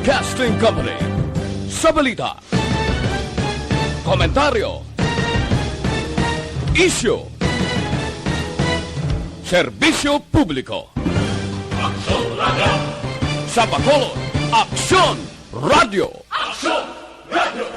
Broadcasting Company. Sa balita, komentaryo, isyu, serbisyo publiko. Aksyon Radio! Sa Bacolod, Aksyon Radio! Aksyon Radio!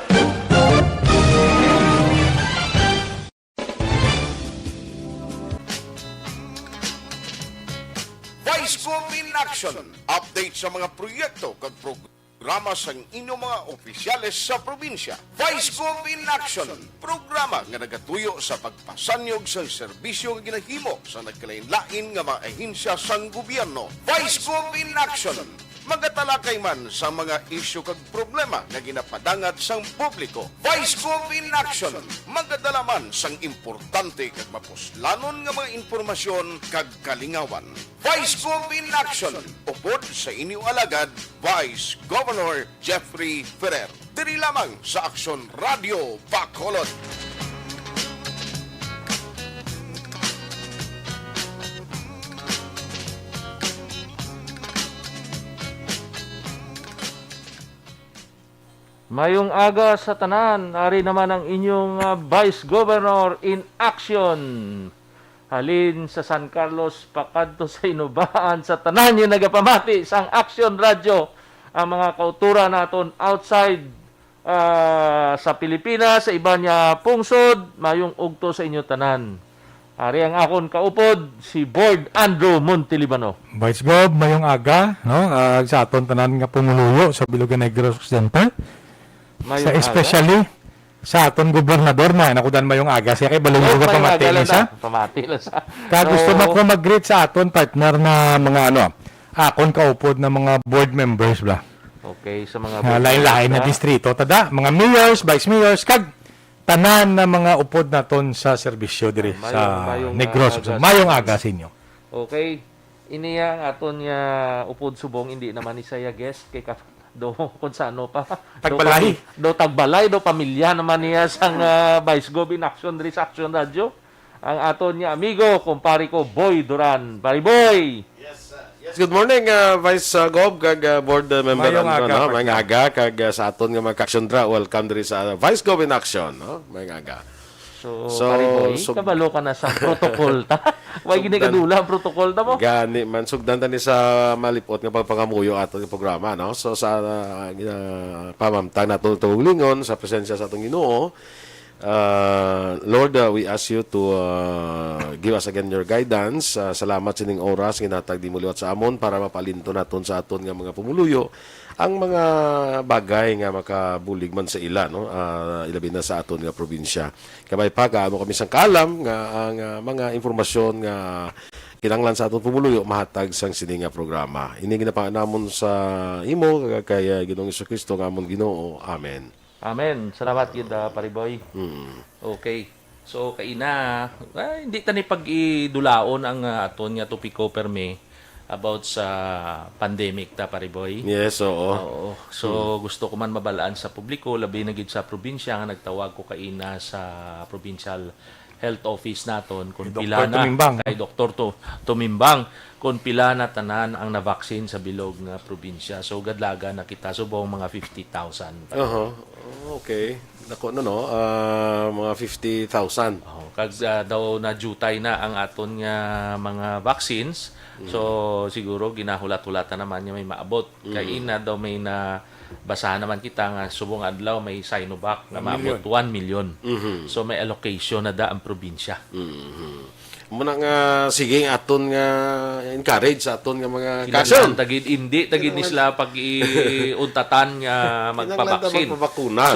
Vice Gov in Action. Update sa mga proyekto kag programa sa inyong mga opisyales sa probinsya. Vice Gov in Action. Programa nga nagatuyo sa pagpasanyog sa serbisyo nga ginahimo sa nagkalain-lain nga mga ahensya sang gobyerno. Vice Gov in Action. Magatalakay man sa mga isyu kag problema nga ginapadangat sang publiko. Vice Gov in Action. Magadala man sang importante kag mapuslanon nga mga informasyon kag kalingawan. Vice Gov in Action. Upod sa inyong alagad, Vice Governor Jeffrey Ferrer. Diri lamang sa Aksyon Radio Bacolod. Mayong aga sa tanan, ari naman ang inyong Vice Governor in Action. Halin sa San Carlos, pakadto sa inubaan sa tanan yung nagapamati sang Action Radio. Ang mga kautura naton outside sa Pilipinas, sa iba niya pungsod, mayong ugto sa inyo tanan. Ari ang akon kaupod, si Board Andrew Montelibano. Vice Gov, mayong aga, no? Sa aton tanan nga pumuluyo sa Bilogan Negros Occidental. Sa especially sa aton gobernador na nakudan mayong aga siya kay balong nga pamati sa pamati lang sa. Gusto mo ko mag-greet sa aton partner na mga akon kaupod na mga board members bla. Okay, sa mga lain-lain na distrito tada, mga mayors, vice mayors kag tanan na mga upod naton sa serbisyo diri sa Negros. Mayong aga sa inyo. Okay. Iniya ang aton niya upod subong hindi naman ni saya guest kay do kung sano pa Tagbalay do tagbalay do pamilya naman niya sang Vice Gov in Action diri sa Action Radio ang aton niya amigo kumpare ko Boy Duran. Pare Boy. Yes, good morning Vice Gov kag board member mayong aga kag sa aton nga mag-action dra welcome diri sa Vice Gov in Action no mayong aga. So pare Boy kabalo ka na sa protocol ta. Way gini kadula ang protocol ta mo. Gani man sugdan ta ni sa malipot nga pagpangamuyo aton nga programa no. So sa pamamtang naton tulingon sa presensya sa atong Ginoo. Lord, we ask you to give us again your guidance. Salamat sining oras ginatag di muliwat sa amon para mapalinto naton sa aton nga mga pumuluyo ang mga bagay nga makabulig man sa ila no ilabi na sa aton nga probinsya. Kabay pa kaamo kami sang kalam nga ang mga informasyon nga kinahanglan sa aton pumuluyo mahatag sang sini nga programa. Ini ginapanamon sa imo kay Ginoong Jesucristo nga amon Ginoo. Amen. Amen. Salamat gid pare Boy. Okay. So kaina hindi tani pag-idulaon ang aton nga topiko perme about sa pandemic ta pare Boy. Yes, oo. So gusto ko man mabalaan sa publiko labi na gid sa probinsya nga nagtawag ko kaina sa provincial health office naton kung pila na kay Dr. Tumimbang kung pila na tanan ang na-vaccine sa bilog nga probinsya. So gadlaga na kita subong mga 50,000. Okay. Dako no mga 50,000. Kag daw na jutay na ang aton nga mga vaccines. So siguro ginahulat-hulatan naman niya may maabot. Kay ina daw may na basahan naman kita nga subong adlaw may Sinovac na maabot 1 million. So may allocation na da ang probinsya. Muna nga sige aton nga encourage sa aton nga mga kason. Tagid ni sila pag-iuntatan nga magpabaksin.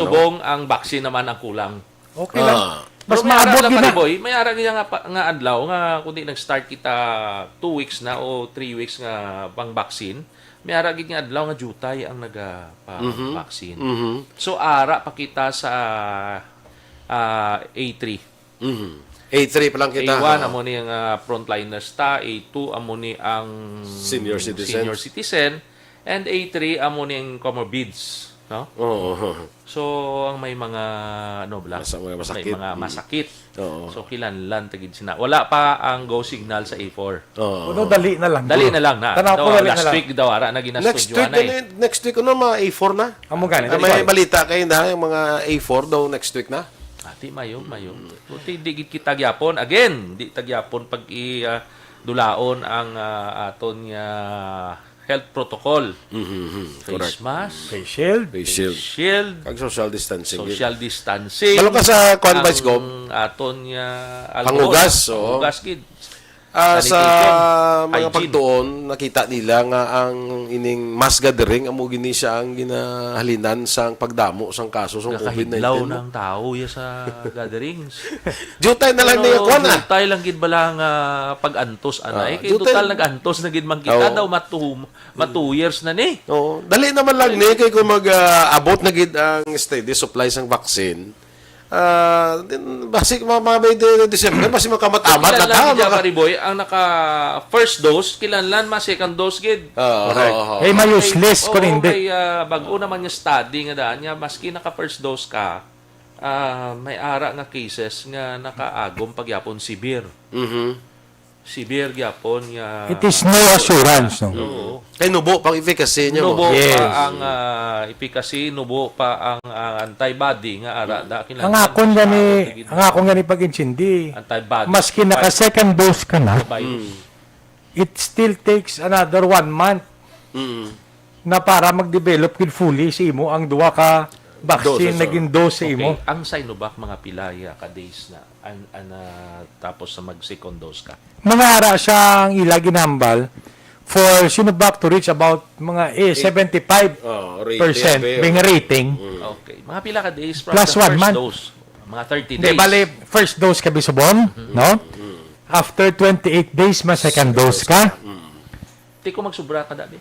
Subong ang baksin naman ang kulang. Okay lang. Mas maabot gina Boy, may ara nga adlaw nga kundi nag-start kita 2 weeks na o 3 weeks nga pang vaccine. May ara gid nga adlaw nga jutay ang naga-vaccine. So ara pa kita sa A3. A3 pa lang kita. A1 amo ni ang frontliners ta, A2 amo ni ang senior citizen and A3 amo ni ang comorbids. No? Oo. So, ang may mga Mga masakit. may mga masakit. Oo. So, kilanlan tagid sina. Wala pa ang go signal sa A4. Oo. Kuno dali na lang. Dali na lang na. Tanaw ko No, dali na last lang. week daw ara na Next ginastudyo week, na eh. next week mga A4 na. Amo gani. May balita kayo na, yung mga A4 daw next week na. Ati mayo. Buti di gid kita gyapon again, di tagyapon pag dulaon ang aton nga health protocol. Face mask, Face shield. Face shield. shield, Kag social distancing. social distancing. Malo ka sa Kwan ang Vice Gov. aton nga Panghugas, oo. Panghugas gid. Sa Sanitation, mga hygiene. pagtuon, nakita nila nga ang ining mass gathering, amo gini siya ang ginahalinan sa pagdamo sang kaso sa COVID-19. Nakahidlaw mo. ng tao ya sa gatherings. Jutay na lang niya kwan ah. Jutay lang gid bala nga pag-antos anay. Kay jutay- total nag-antos na gid man kita Oo. daw ma 2 years na ni. Oo. Dali naman lang ni kay kung mag-abot na gid ang steady supply sang vaccine. Basic mamabay de December basi makamat-amat na Kilanlan gid ta. Pariboy ang naka first dose, kilanlan ma second dose gid. Hey, may useless ko hindi. Kay bag-o naman yung study nga daan niya maski naka first dose ka, may ara nga cases nga nakaagom pagyapon severe. Severe gyapon nga It is no assurance. No? Oo. Kay nubo pang efficacy niya mo. Nubo Yes. pa ang efficacy, nubo pa ang antibody nga ara da kinahanglan. Ang akong gani pag insindi. antibody. Maski naka second dose ka na, virus. it still takes another 1 month na para mag-develop gid fully sa imo ang duwa ka vaccine Doses, naging dose sa imo. Okay, ang Sinovac mga pilaya ka days na tapos sa mag second dose ka. Mga ara siya ang ila ginhambal for Sinovac to reach about mga 75% being rating. Okay, mga pila ka days from Plus the 1 first month. dose. Mga 30 Hindi, days. bali, first dose ka bisubon, no? After 28 days, mas second dose ka. Di ko magsubra ka dabi.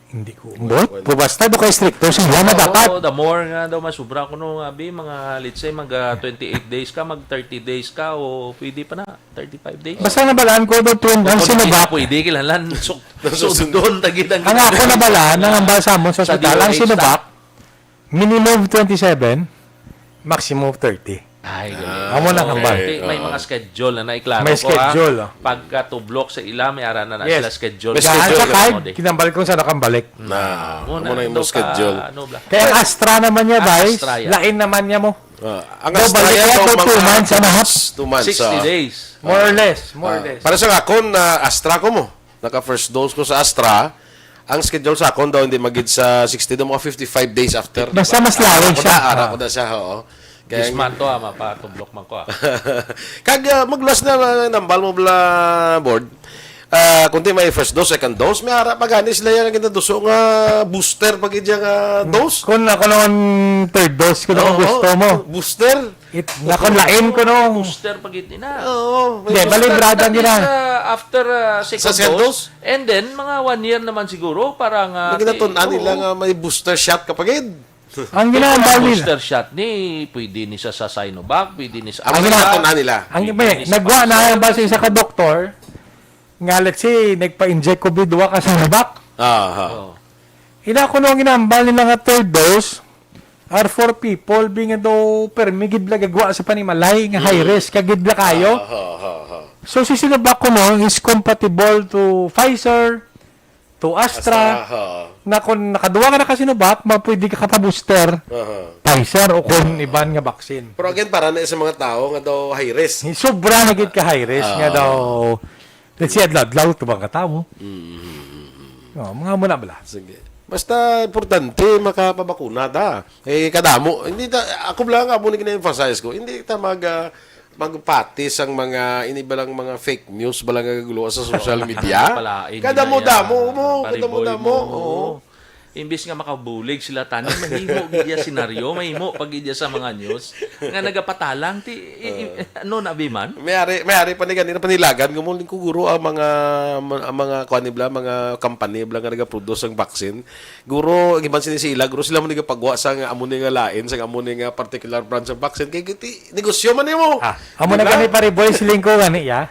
Hindi ko. Bot, basta do kay stricto siya na dapat. Oo, the more nga daw masubra ko no abi mga let's say mag 28 days ka, mag 30 days ka o pwede pa na 35 days. Basta nabalaan ko do twin ang Sinovac. Pwede kilanlan sundon tagid ang Ang ako nabalaan ang ambal sa amon sa Sa ospital, ang DOH Sinovac, minimum 27, maximum 30. Ay, Amo lang ang bal. May mga schedule na naiklaro May ko schedule, ha. Pagka tublok sa ila, may ara na Yes. sila schedule. May Gaan schedule sa ka card, mo, di. kinambal ko sa nakambalik. Amo na yung schedule. Kaya ang Astra naman niya, guys, Astra yan. lain naman niya mo. Ang Daw, Astra balik yan, yan, daw, 2 months and a half. 2 months. 60 days. More or less, more or less. Para sa akon na Astra ko mo. Naka first dose ko sa Astra. Ang schedule sa akon daw hindi magid sa 60 daw mga 55 days after. Basta mas lawig siya. Ara ko na siya, oo. This month to mapatublok man ko Kag maglas na nambal mo bla board. Kunti may first dose, second dose, may ara pa gani sila yung ginaduso nga booster pag nga dose. Kung ako noon third dose ko noon gusto mo. Booster. Nakunlain ko noon. booster pag na. Oo. Hindi, balibrada That nila. is, after Sa second second dose. And then, mga 1 year naman siguro, parang... Naginatunan nila nga may booster shot kapagid. Ang ginambal nila. booster shot ni, pwede ni sa Sinovac, pwede ni sa... Ang ginatunan nila. Ang nagwa na ang base sa ka-doktor, nga let's say, nagpa-inject ko bidwa ka sa Sinovac. Oh. Ina ko nung ginambal nila nga third dose, are for people being daw permigid bla gagwa sa panimalay nga high risk kagid bla kayo. So si Sinovac ko no is compatible to Pfizer, to Astra. Na kung nakaduwa ka na ka Sinovac, pwede ka booster Pfizer o kung iban nga vaccine. Pero again, para na sa mga tao nga daw high risk. Sobra na gid ka high risk nga daw. Let's say adlaw to bang katawo. Mga muna bala. Sige. Basta importante makapabakuna ta. Kadamo. Hindi ta, ako lang amo ni gina-emphasize ko. Hindi ta magpatis ang mga inibalang mga fake news balang nagagulo sa social media. Kadamo-damo mo, kadamo-damo. Oo. Imbis nga makabulig sila tani, mahimo gidya senaryo, mahimo pag gidya sa mga news nga nagapatalang ano na biman. May-ari pa ni ganina panilagan gumuling ko guro ang mga kanibla, mga company bla nga nagaproduce ang vaccine. Guro giban sinisila, guro sila mo nagapagwa sa nga amo ni nga lain, sa amo ni nga particular brand sa vaccine kay giti negosyo man nimo. Amo na gani pare boy siling ko gani ya.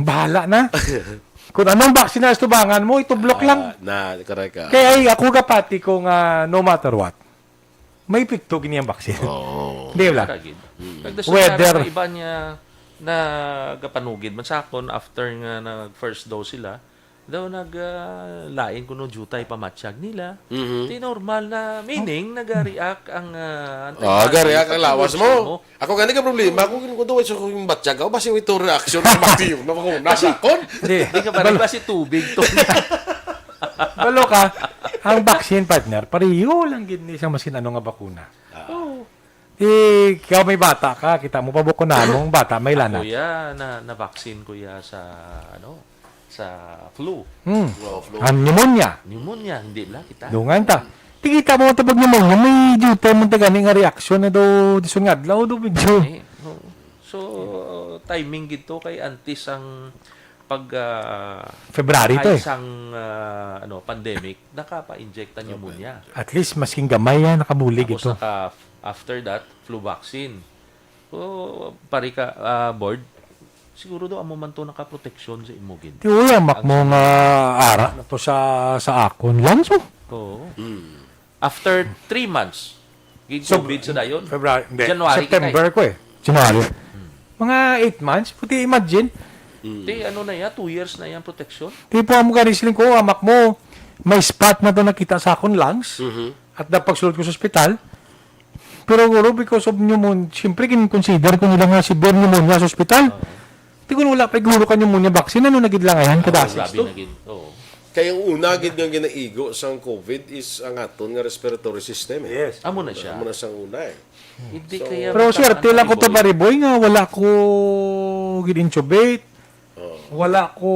Bahala na. Kung anong vaccine na tubangan mo, ito block lang. Correct ka. Kaya ay, ako kapati ko nga no matter what, may epekto gini ang vaccine. Di ba? Karagid. Nagdasan Weather. na iba niya na gapanugid man sa akon after nga nag first dose sila daw lain kuno jutay pamatsyag nila. Di normal na meaning nag-react ang Gariak ang lawas mo. Ako gani ka problema. Ako kinukuduwa sa kong batsyag. Ako basi ito reaction ng matiyo na ako nasakon. Hindi. Di ka ba si tubig to? Balo ka, ang vaccine partner, pareho lang gini sa masin ano nga bakuna. Ikaw may bata ka, kita mo pabukunan mong bata may lana. Kuya, na-vaccine kuya sa sa flu. Ang pneumonia. Pneumonia, hindi lang kita. Dungan ta. Tikita mo ito pag pneumonia, may jutay mo tagani nga reaksyon na do disun nga adlaw do medyo. So, timing gito kay antis ang pag February to eh. isang pandemic, nakapa-inject ang pneumonia. At least masking gamay yan, nakabulig Tapos ito. after that, flu vaccine. So, pari ka, board, siguro daw amo man to nakaproteksyon sa imugin. Di uya, mak mo nga ara na to sa akon lang. So, Oo. After 3 months, COVID sa dayon. February, hindi. January September ko eh. January. Mga 8 months, puti imagine. Di, ano na yan, 2 years na yan protection. Di po mo kanisling ko, amak mo, may spot na to nakita sa akon lungs. At napagsulot ko sa ospital. Pero guro, because of pneumonia, siyempre consider ko nila nga severe pneumonia sa ospital. Di ko wala pa iguro ka pneumonia vaccine, ano nagid lang ayan, kadasis Grabe to. na gid. Oo. Kaya yung una, gid nga ginaigo sa COVID is ang aton nga respiratory system. Yes. Amo na siya. Amo na siyang una eh. Hindi kaya Pero swerte lang ko to pariboy nga, wala ko gin-intubate. Wala ko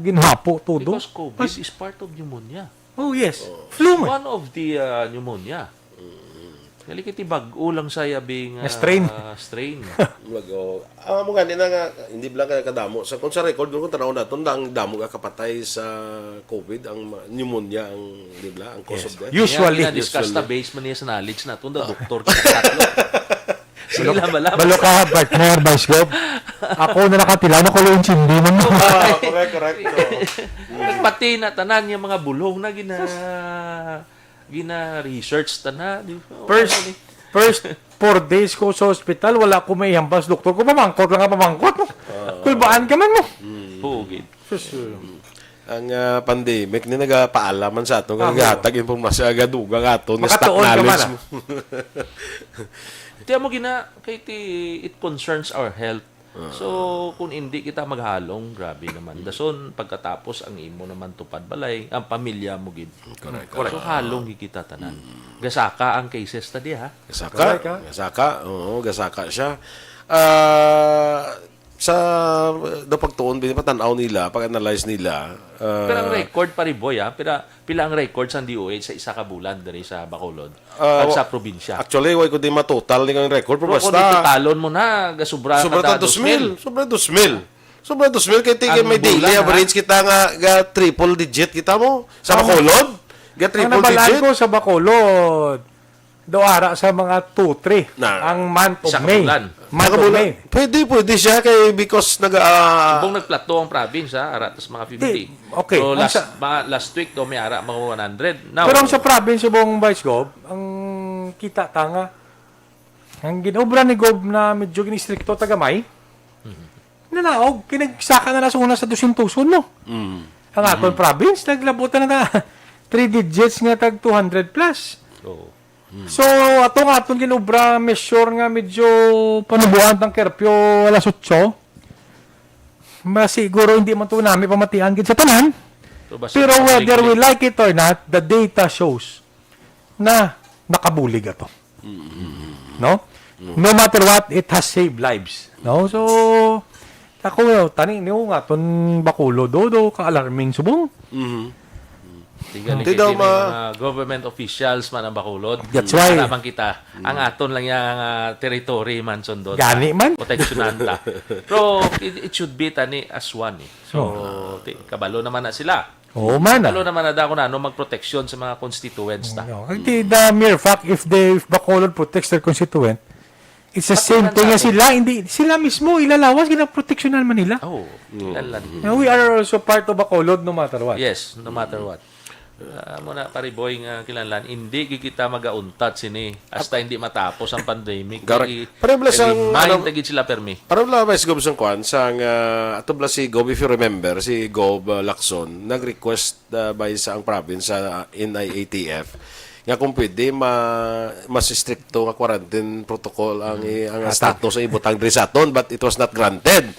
ginhapo todo. Because COVID is part of pneumonia. Oh yes, flu man. One of the pneumonia. Kali kiti bag-o lang sa yabing Strain. strain. Mago. Mo gani na nga hindi lang ka kadamo sa kung sa record ko tanaw naton ang damo ka kapatay sa COVID ang pneumonia ang di ba ang cause of death. Usually. Kaya discuss ta based man niya sa knowledge na tunda doktor ka tatlo. Sige lang bala. Balo ka, partner, vice gov. Ako na nakatila na ko lang hindi man. Correct. Pati na tanan yung mga bulong na gina-research tanan. First 4 days ko sa hospital, wala ko may hambas. Doktor ko, pamangkot lang ka pamangkot mo. Kulbaan ka man mo. Pugid. Ang pandemic ni nagapaalaman sa aton nga gahatag impormasyon agadugang aton nga stock Makatuon ka man, knowledge mo. Tiyan mo kay it concerns our health. So, kung hindi kita maghalong, grabe naman. Dason, pagkatapos, ang imo naman tupad balay, ang pamilya mo gid. Correct. So, halong kita tanan. Gasaka ang cases tadi, ha? Gasaka. Oo, gasaka siya. Sa do pagtuon pinapatanaw nila, pag-analyze nila. Pero ang record pa rin, boy, ha? Pila ang record sa DOH sa isa ka bulan diri sa Bacolod at sa probinsya. Actually, way ko di matotal ni ang record, pero Pero kung dito basta talon mo na, gasubra sobra ka 2,000. Sobra 2,000 kay tigay Ang may daily bulan, ha? average kita nga triple digit kita mo sa Bacolod. Ga Ang triple nabalaan digit. ko sa Bacolod, do ara sa mga 2-3 Na. ang month of Isa ka May. bulan. Month of May. Pwede siya kay because Ibong nagplato ang province, ha? Ara, tas mga 50. Okay. So, Ang last week, do may ara, mga 100. Now, Pero ang sa province buong Vice Gov, ang kita tanga, ang ginobra ni Gov na medyo ginistrikto tagamay, nanaog, kinagsaka na sa una sa 200,000 no? Ang aton province, naglabutan na 3 digits nga tag 200 plus. so, So, atong ginobra measure nga medyo panubuan tang kerpyo alas 8. Masiguro hindi man to namin pamatian gid sa tanan. so basta Pero whether we public- like it or not, the data shows na nakabulig ato. No? No matter what, it has saved lives. No? So, ako, tani niyo nga, ton Bacolod, do, ka-alarming subong. Tigali Di kay daw mga government officials man ang Bacolod. That's why. Para man kita, ang aton lang yung territory man sundot. Gani man. Proteksyonan ta. Pero it should be tani as one. Eh. So, kabalo naman na sila. Oo man. Kabalo naman na ako na magproteksyon sa mga constituents ta. No, the mere fact, if Bacolod protects their constituent, It's the same thing nga sila, hindi sila mismo ilalawas ginaproteksyonan man nila. Oh, ilan. We are also part of Bacolod no matter what. Yes, no matter what. Muna pariboy nga kilanlan, hindi kita magauntat sini hasta hindi matapos ang pandemic. Correct. Pero bala sang mind tagid sila permi. Para wala ba si Gob sang kwan sang ato bala si Gob, if you remember, si Gob Lacson nag-request by sa ang province sa NIATF nga kung pwede mas stricto nga quarantine protocol ang status sa ibutang diri sa aton, but it was not granted.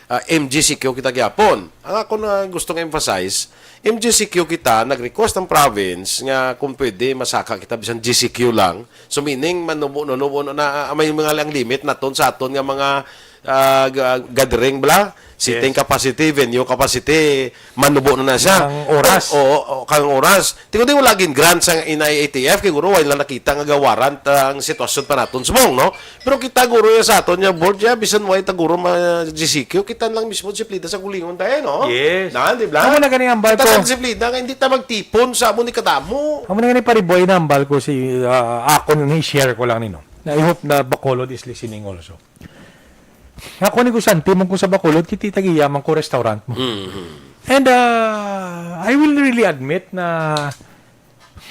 MGCQ kita gyapon. Ang ako na gusto nga emphasize, MGCQ kita nag-request ang province nga kung pwede masaka kita bisan GCQ lang. So meaning manubo na may mga lang limit naton sa aton nga mga gathering bla, seating capacity, venue capacity, manubo na siya. Kang oras. Oo, kang oras. Tingod mo laging grant sa NIATF, kay guro wala nakita nga gawaran ang sitwasyon pa naton sumong, no? Pero kita guro ya sa aton nga board ya bisan way ta guro ma GCQ, kita lang mismo disiplina sa kulingon tayo, no? Yes. Na, di ba? Amo na gani ang balko. Kita disiplina nga hindi ta magtipon sa amo ni kadamo. Amo na gani pariboy na ang balko si ako ni share ko lang nino. I hope na Bacolod is listening also. Ako ni Gusanti mong ko sa Bacolod, kiti tagiyaman ko restaurant mo. And I will really admit na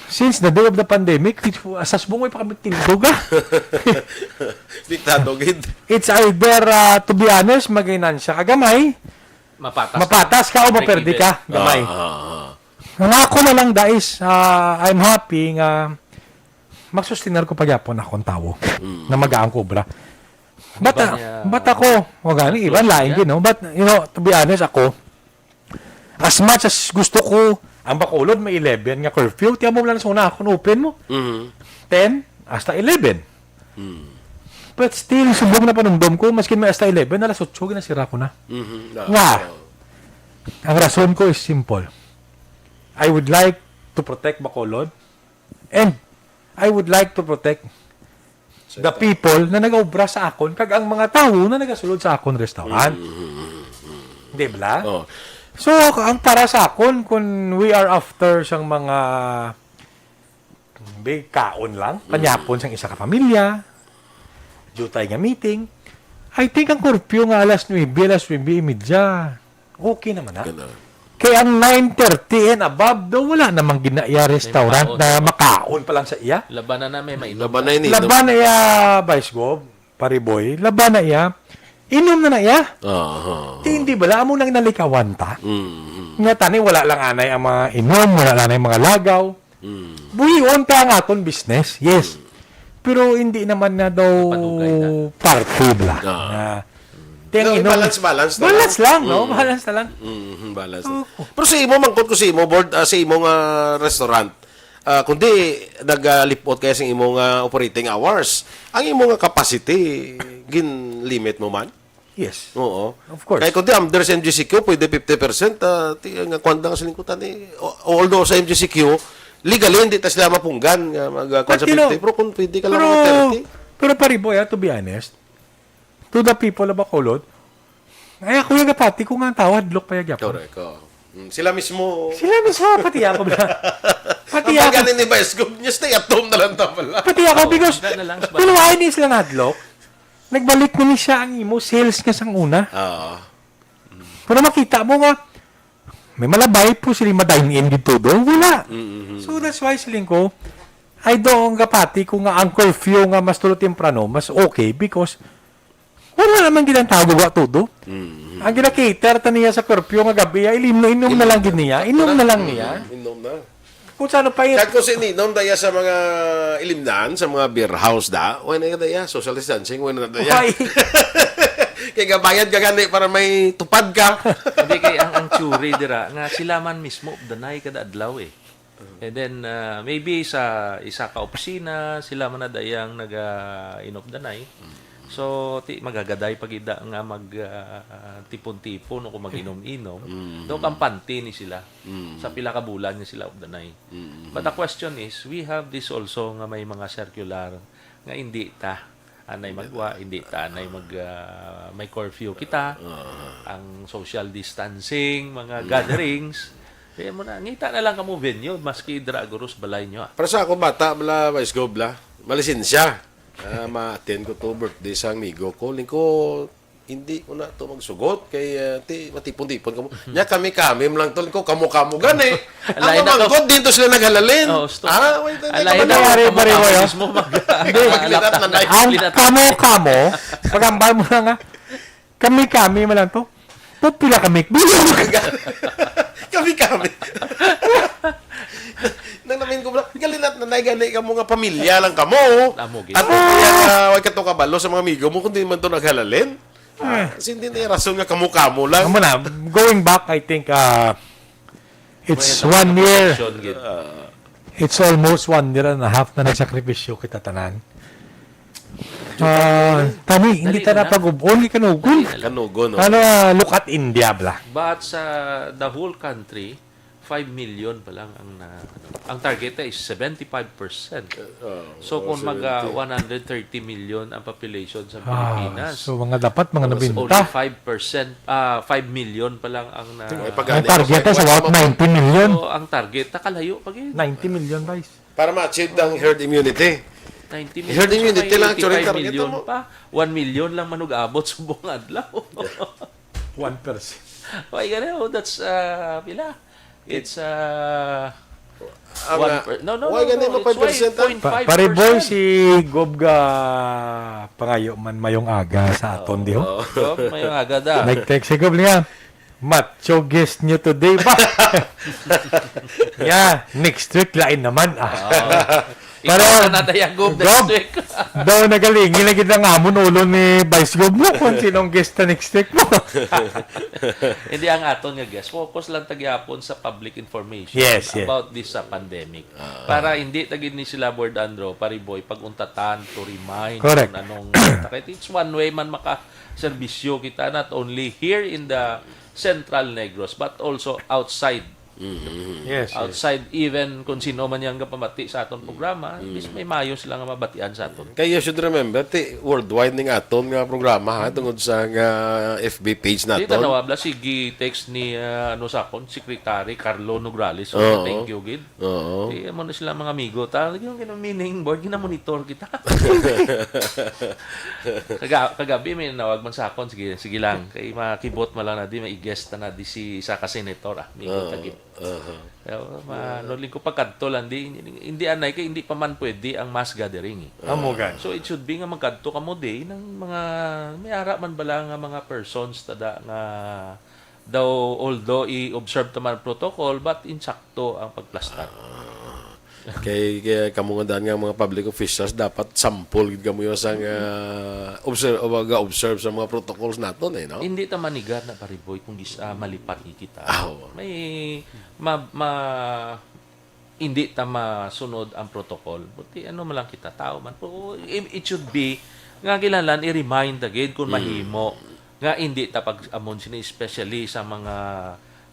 since the day of the pandemic, asas bungoy pa kami tinduga. Diktado gid. It's either, to be honest, maginan siya kagamay, mapatas ka o maperdi ka, gamay. Nga ako na lang, dais, I'm happy nga magsustinar ko pagyapon akong tao na mag-aang kubra. But ako, gani, iban laing no? But, you know, to be honest, ako, as much as gusto ko, ang Bacolod may 11 nga curfew, tiyan mo lang sa una ako, open mo. 10 hasta 11. But still, subog na panundom ko, maskin may hasta 11, alas 8, ginasira ko na. Nga, ang rason ko is simple. I would like to protect Bacolod, and I would like to protect the people na nag-obra sa akon kag ang mga tao na nagasulod sa akon restaurant. Di ba? Oh. So, ang para sa akon, kung we are after sang mga big kaon lang, kanyapon sang isa ka pamilya, jutay nga meeting, I think ang curfew nga alas 9, alas 9:30, okay naman na. Kaya ang 9:30 and above, daw wala namang ginaya restaurant na makaon pa lang sa iya. Labanan na may mainom. Laban na ini. Laban na iya, Vice Gov, pariboy, laban na iya, inom na iya. Hindi bala, amo nang nalikawan ta. Nga tani, wala lang anay ang mga inom, wala lang anay ang mga lagaw. Buhion ta ang aton business, yes. Pero hindi naman na daw party bla. No, balance lang, no? Balance na lang. Balance. Pero sa imo mangkot ko sa imo board sa imong restaurant. Kundi naglipot kaya sa imong operating hours. Ang imong capacity gin limit mo man? Yes. Oo. Of course. Kaya kundi there's MGCQ pwede 50% nga kwanda nga sa lingkutan although sa MGCQ legally hindi ta sila mapunggan nga mag-kwan sa 50 pero kung pwede ka lang mag 30. Pero pariboy, to be honest, to the people of Bacolod, ay ako yung kapati ko nga tawad, look pa yung yapon. Correct. Sila mismo. Pati ako ba? Pati ang ako. pagkanin ni Vice Gov, niya stay at home na lang pala. Pati ako, because, tuluwain niya sila nadlock, nagbalik na niya siya ang imo, sales nga sang una. Pero makita mo nga, may malabay po sila ma-dine-in dito doon, wala. So that's why siling ko, ay doon kapati ko nga ang curfew nga mas tulo temprano, mas okay, because wala naman ginantago ba todo. Ang ginakater ta niya sa curfew nga gabi, inom na lang niya. Inom na lang niya. Inom na. Kung saan pa yun. Kahit ko sininom daya sa mga ilimnan, sa mga beer house da, wala na daya, social distancing, wala na daya. Kaya bayad ka gani para may tupad ka. Hindi kay ang tsuri dira nga sila man mismo danay kada adlaw eh. And then maybe sa isa ka opisina sila man na dayang naga-inop danay. So, magagaday pagida nga tipon-tipon o kung mag-inom-inom. Doon kampante ni sila. Sa pila ka bulan niya sila of the night. But the question is, we have this also nga may mga circular nga hindi ta anay magwa, hindi ta anay may curfew kita. Ang social distancing, mga gatherings. Kaya mo na, ngita na lang ka mo venue, maski Dragorus balay nyo. Para sa ako bata, Vice Gov, malisensya. ma-attend ko to birthday sa amigo ko. Lingko, hindi ko na to magsugot kay matipon-tipon kamo. Nya kami lang to ko kamo gani. Alay Ang na mangkot dito sila naghalalin. Oh, stop. Wait, Alay na nangyari pa rin mo yun? mismo mag Maglilat na na. Ang kamo, pagambal mo na nga, kami mo lang to. Pupila kami. Kami. Nang namin ko galinat na gani ka mga pamilya lang kamo. Amo, gid. At kaya wag ka to kabalo sa mga amigo mo kundi man to naghalalin. Kasi hindi na rason nga kamo lang. Amo na, going back, I think, it's 1 year. It's almost 1 year and a half na nagsakripisyo kita tanan. Tani, hindi Dali ta na. napag-ubon, hindi ka nugol. Kanugo no. Ano, look at India, bla. But sa the whole country, 5 million pa lang ang target ay 75%. So kung 70. 130 million ang population sa Pilipinas, So, mga dapat, mga only nabinta. 5%, 5 million pa lang ang Ang target sa about 90 million. So, ang target, nakalayo pag 90 million, guys. Para ma-achieve ang herd immunity. 90 million. Herd immunity lang, So, actually, may 85 target million mo. pa. 1 million lang manug-abot sa buong adlaw. 1%. Why ganun? That's, pila? It's, Ang, no, why ganun mo it's 5%? 1.5%. Pare boy, si Gobga pangayo man mayong aga sa aton di ho. So, may agad ah. Nag-text si Gob niya. Macho guest nyo today ba? Yeah, next week lain naman. Ikaw Para- na nadayagog Gob. next week. Daw nagalingi lagi ng amon ulo ni Vice Gob mo kung sinong guest na next week mo. Hindi ang aton nga guest. Focus lang tagyapon sa public information Yes, yes. about this pandemic. Para hindi tagid ni sila Board Andro, Pariboy, pag-untatan to remind Correct. kung anong kahit it's one way man maka-serbisyo kita not only here in the Central Negros but also outside. Yes. Outside even kung sino man yang gapamati sa aton programa, is may mayo sila nga mabatian sa aton. Kaya you should remember, worldwide ning aton nga programa ha, tungod sa nga FB page Dito naton. nawabla sige text ni Secretary Carlo Nograles. So, Oo. thank you gid. Oo. Di mo na sila mga amigo. Talagang yung meaning board, gina-monitor kita. Kagabi may nawag man sa akon, sige lang. Kay makibot mo lang na di, may guest na di si isa ka senator. Amigo tagit. Pero manuling ko pagkadto lang, hindi anay, kay hindi pa man pwede ang mass gathering. Amugan. So it should be nga magkadto ka mo day ng mga, may ara man bala nga mga persons tada nga daw although i-observe naman ang protocol but insakto ang pagplastar. Kay kamungan nga mga public officials dapat sample gid kamo sa nga observe sa mga protocols naton no. Hindi ta manigar na Pariboy kung malipat ni kita. Oo. May hindi ta masunod ang protocol. Buti ano man lang kita tao man. It should be nga kinahanglan i-remind agad kung mahimo nga hindi ta pag-amon sini especially sa mga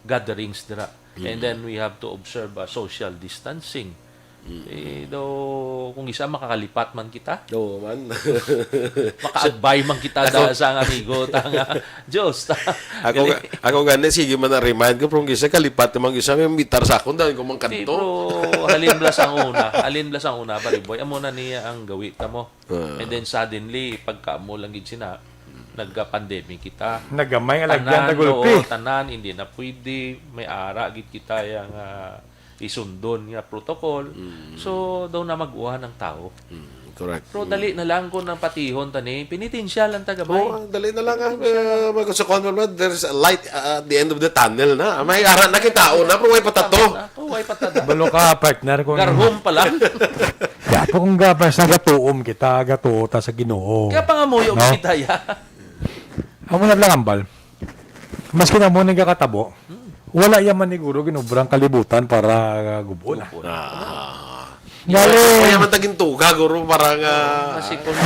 gatherings dira. And then we have to observe social distancing. Daw kung isa makakalipat man kita, Oo man. makaadbay man kita da sa ang amigo tanga Diyos. ako gani sige man na remind ko kung gisa kalipat man gisa may mitar sa akon dahil ko man Di, kanto. pero halinblas ang una Pariboy amo na niya ang gawit mo. And then suddenly pagka mo lang gid sina nagka-pandemic kita. Nagamay alagyan na gulpi. Tanan hindi na pwede may ara gid kita yang isundon nga protocol. So daw na mag-uha ng tao. Correct. Pero dali na lang ko ng patihon tani pinitin siya lang tagabay. Dali na lang sa convert there's a light at the end of the tunnel na. May ara na kitao na pero may patato. Way patada. Balo ka, partner. Kung Garhom pa lang. Gapo kung gapas na gatuom kita, gatuota sa ginoo. Kaya pa nga mo yung No? kita ya. Amo na lang ambal. Maski na mo nagkakatabo, wala yaman ni guro ginubrang kalibutan para gubo na. Kaya Galing. man taging tuga guro parang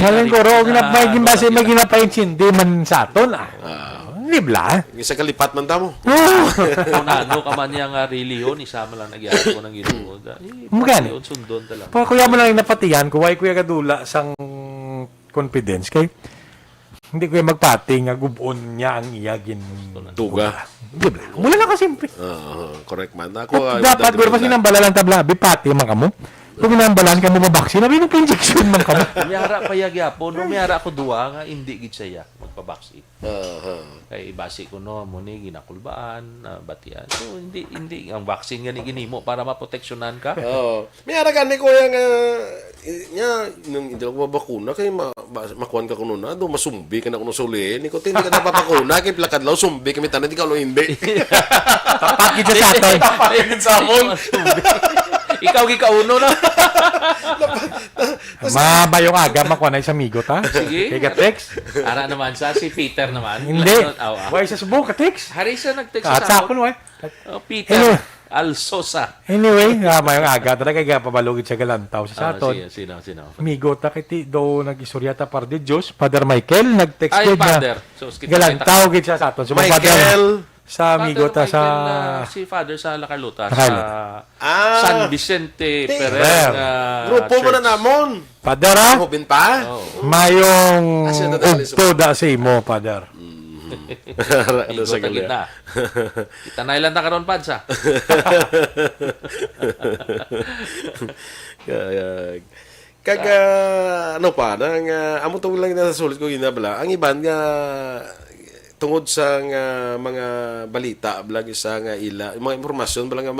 Galing guro, may ginapay hindi man sa aton Libla. isa kalipat man tamo. Kung ano ka man yung reliyon, isama lang nagyari ko ng Ginoo. Magani? Sundon talaga. Pa kuya mo lang napatiyan ko, why kuya kadula sang confidence kay hindi ko magpati nga gubon niya ang iyagin Tuga. Libla. Mula lang ka simple. Correct man. Ako Dapat guro pa sinambala lang tabla, bipati man kamo. Kung inambalan ka mo mabaksin, nabi mo pa-injection man ka mo. Miyara pa yagyapon, no miyara ako duwa nga hindi gid siya magpabaksin. Kay basi ko no mo ni ginakulbaan, batian. So hindi ang vaccine nga ni ginimo para maproteksyonan ka. May aragan ni kuya nga nya nung hindi ako mabakuna kay makuan ka kuno na do masumbi ka na kuno suli ni ko hindi ka napapakuna kay plakadlaw sumbi kami tanan di ka lo hindi. Tapakit sa aton. Tapakit sa amon. Ikaw gikauno na. Mabayong aga makuha na sa amigo ta. Sige. Kay ka-text. Ara naman sa si Peter naman. Hindi. Aw. Why sa subo ka-text? Hari siya nag-text At sa sa akon, why? Peter Hello. Alsosa. Anyway, mayong aga talaga kaya pabalugid sa galantaw sa aton. Sino? Amigo ta kiti do nag-istorya ta par de Diyos. Father Michael nag-text Ay, gid Father. na. So, Galantaw gid siya sa aton. So, Father, Michael sa amigo ta sa si Father sa La Carlota Carlota. sa San Vicente Ferrer grupo mo na namon. Father ha? Hubin pa. Mayong Asya na dali sa- ugto da sa imo, Father. Ano sa Igot gala? na. Kita na ilan na karon padsa. Kaga ano pa nang amo tong lang na sulit ko ginabala. Ang iban nga tungod sa nga, mga balita blang isa nga ila, mga impormasyon blang nga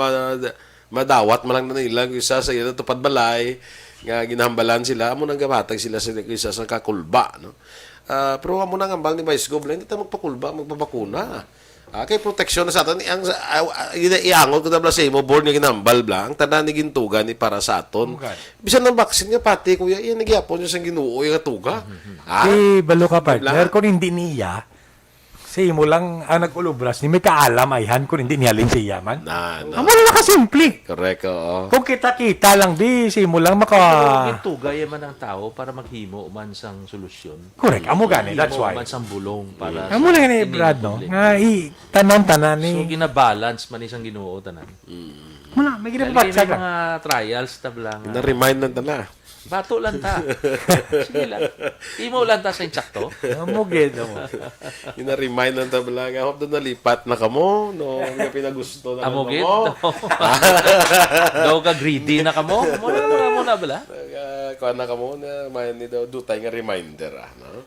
madawat malang na nila isa sa ila tupad balay nga ginahambalan sila amo nang gamatag sila sa isa sa kakulba no. Pero amo nang ambal ni Vice Gov hindi ta magpakulba magpabakuna. Kay proteksyon na sa aton ang iangon ko dabla sa imo board nga ginambal blang tanan ni gintuga ni para sa aton. Bisan ng vaccine nga pati kuya iyan nagyapon yung sang Ginoo nga tuga. Balo ka, partner. Kung hindi niya, sa imo lang ang nag-ulubras ni may kaalam ayhan kung hindi niyalin si Yaman. Amo na nakasimple. Correct, oo. Kung kita-kita lang di, sa imo lang Pero maka... gitugay man ang tao para maghimo man sang solusyon. Correct, amo gani, that's Himo why. man sang bulong para Amo lang ni Brad, no? Nga, tanan-tanan So ni... gina-balance man isang Ginoo tanan. Muna, may Dali may ginabatsag lang. mga trials tablang. Na-remind lang ta na. Bato lang ta. Sige lang. Imo lang ta sa insakto. Amo gid mo. Ina-remind lang ta bala nga hop doon nalipat na kamo no nga pinagusto na Amo gid. kamo. Daw ka greedy na kamo. Mo na bala. Kuha na kamo na may ni daw dutay nga reminder no.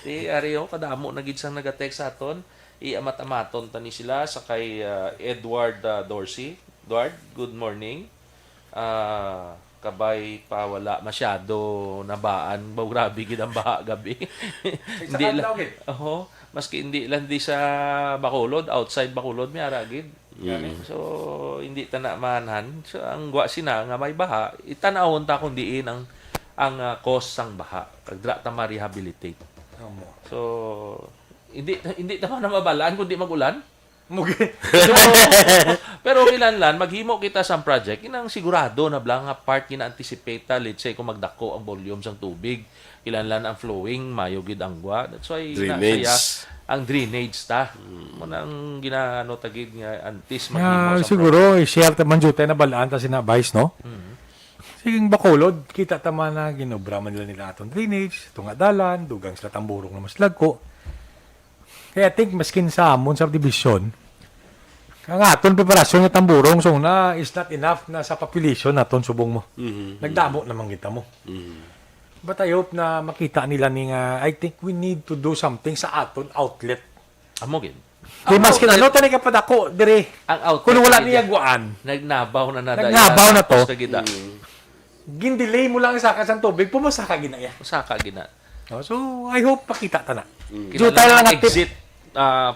Di ariyo kadamo na gid sang naga-text sa aton. Iamat-amaton tani sila sa kay Edward Dorsey. Edward, good morning. Kabay pa wala masyado nabaan. Baw grabe gid ang baha gabi. Hindi lang. Maski hindi lang di sa Bacolod, outside Bacolod may ara gid. So hindi ta na manhan. So ang gwa sina nga may baha, itan-awon ta kun diin ang cause sang baha. Kagdra ta ma-rehabilitate. So hindi ta na mabalaan kundi magulan. Pero kinahanglan maghimo kita sa project inang sigurado na blang nga part kina-anticipate ta let's say kung magdako ang volume sang tubig kinahanglan ang flowing mayo gid ang gwa that's why Drainage. ang drainage ta mo nang ginaano tagid nga antis maghimo sa Siguro, i-share taman jute na balaan ta sina Vice, no? Siging Bacolod, kita tama na ginobra man nila atong drainage, tunga dalan, dugang sila tamburong na mas lagko. Kaya I think maskin sa amon sa division, ang aton preparasyon ng tamburong so na is not enough na sa population naton subong mo. Nagdamo naman kita mo. But I hope na makita nila ni nga I think we need to do something sa aton outlet. amo gid. Kaya maskin ano tani ka padako dire. Ang outlet Kung wala gid niya yan. guan, Nagnabaw na na Nagnabaw na to. Gindelay gindelay mo lang sa kasang tubig, pumasa ka ginaya. Usaka gina. So I hope pakita ta na. Kinahanglan tayo lang ang active. exit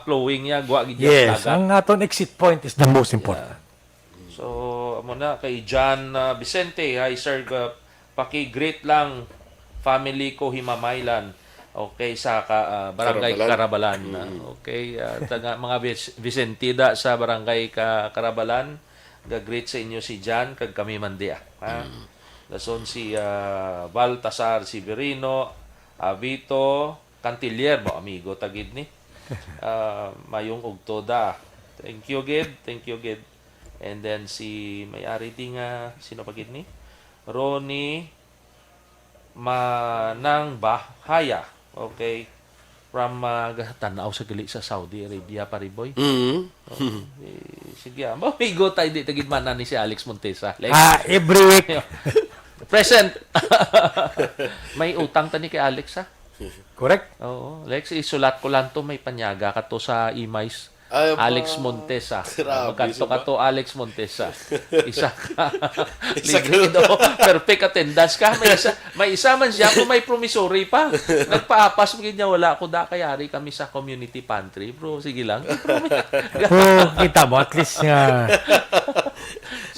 flowing niya gwa gid Yes, dagat. ang aton exit point is the most important. So, amo na kay John Vicente, hi sir, paki-greet lang family ko Himamaylan. Okay sa barangay Karabalan. Okay, taga mga Vicentida sa barangay Karabalan. Ga-greet sa inyo si John kag kami mandia. Ha? Dason si Baltasar Severino, Vito Cantilier, mo amigo tagid ni. Mayong ugtoda. Thank you gid. And then si may-ari ding sino pagid ni? Ronnie Manang Bahaya. Okay. from tanaw sa gali sa Saudi Arabia, pariboy. Sige, mamigo tayo di tagidmanan ni si Alex Montesa. Lex. Every week. Present. May utang tani kay Alex, ha? Correct? Oo. Lex, isulat ko lang to, may panyaga ka to sa emails. Ay, Alex Montesa. Grabe, Magkanto ka to, Alex Montesa. Isa ka. Isa ka. Libre do. Perfect attendance ka. May isa man siya kung may promissory pa. Nagpaapas mo niya, wala ako da kayari kami sa community pantry. Bro, sige lang. Kita mo, at least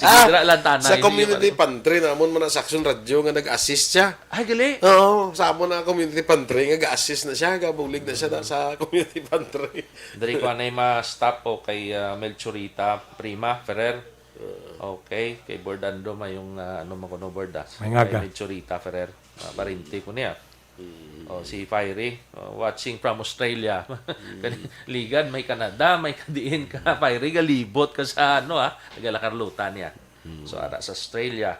Sige, dira lang tanay. Sa community pantry, namon man sa Action Radio nga nag-assist siya. Ay, gali. Oo, sa amon na community pantry nga ga-assist na siya, gabulig na siya sa community pantry. Dari ko anay ma-stop po kay Melchorita Prima Ferrer. Okay, kay Bordando mayong ano mo kuno borda. May ngaga. Kay Melchorita Ferrer. Parinti ko niya. Si Fiery, watching from Australia. Ligan, may Canada, may kadiin ka. Fiery, galibot ka sa ano nagalakarlutan niya. So, ara sa Australia.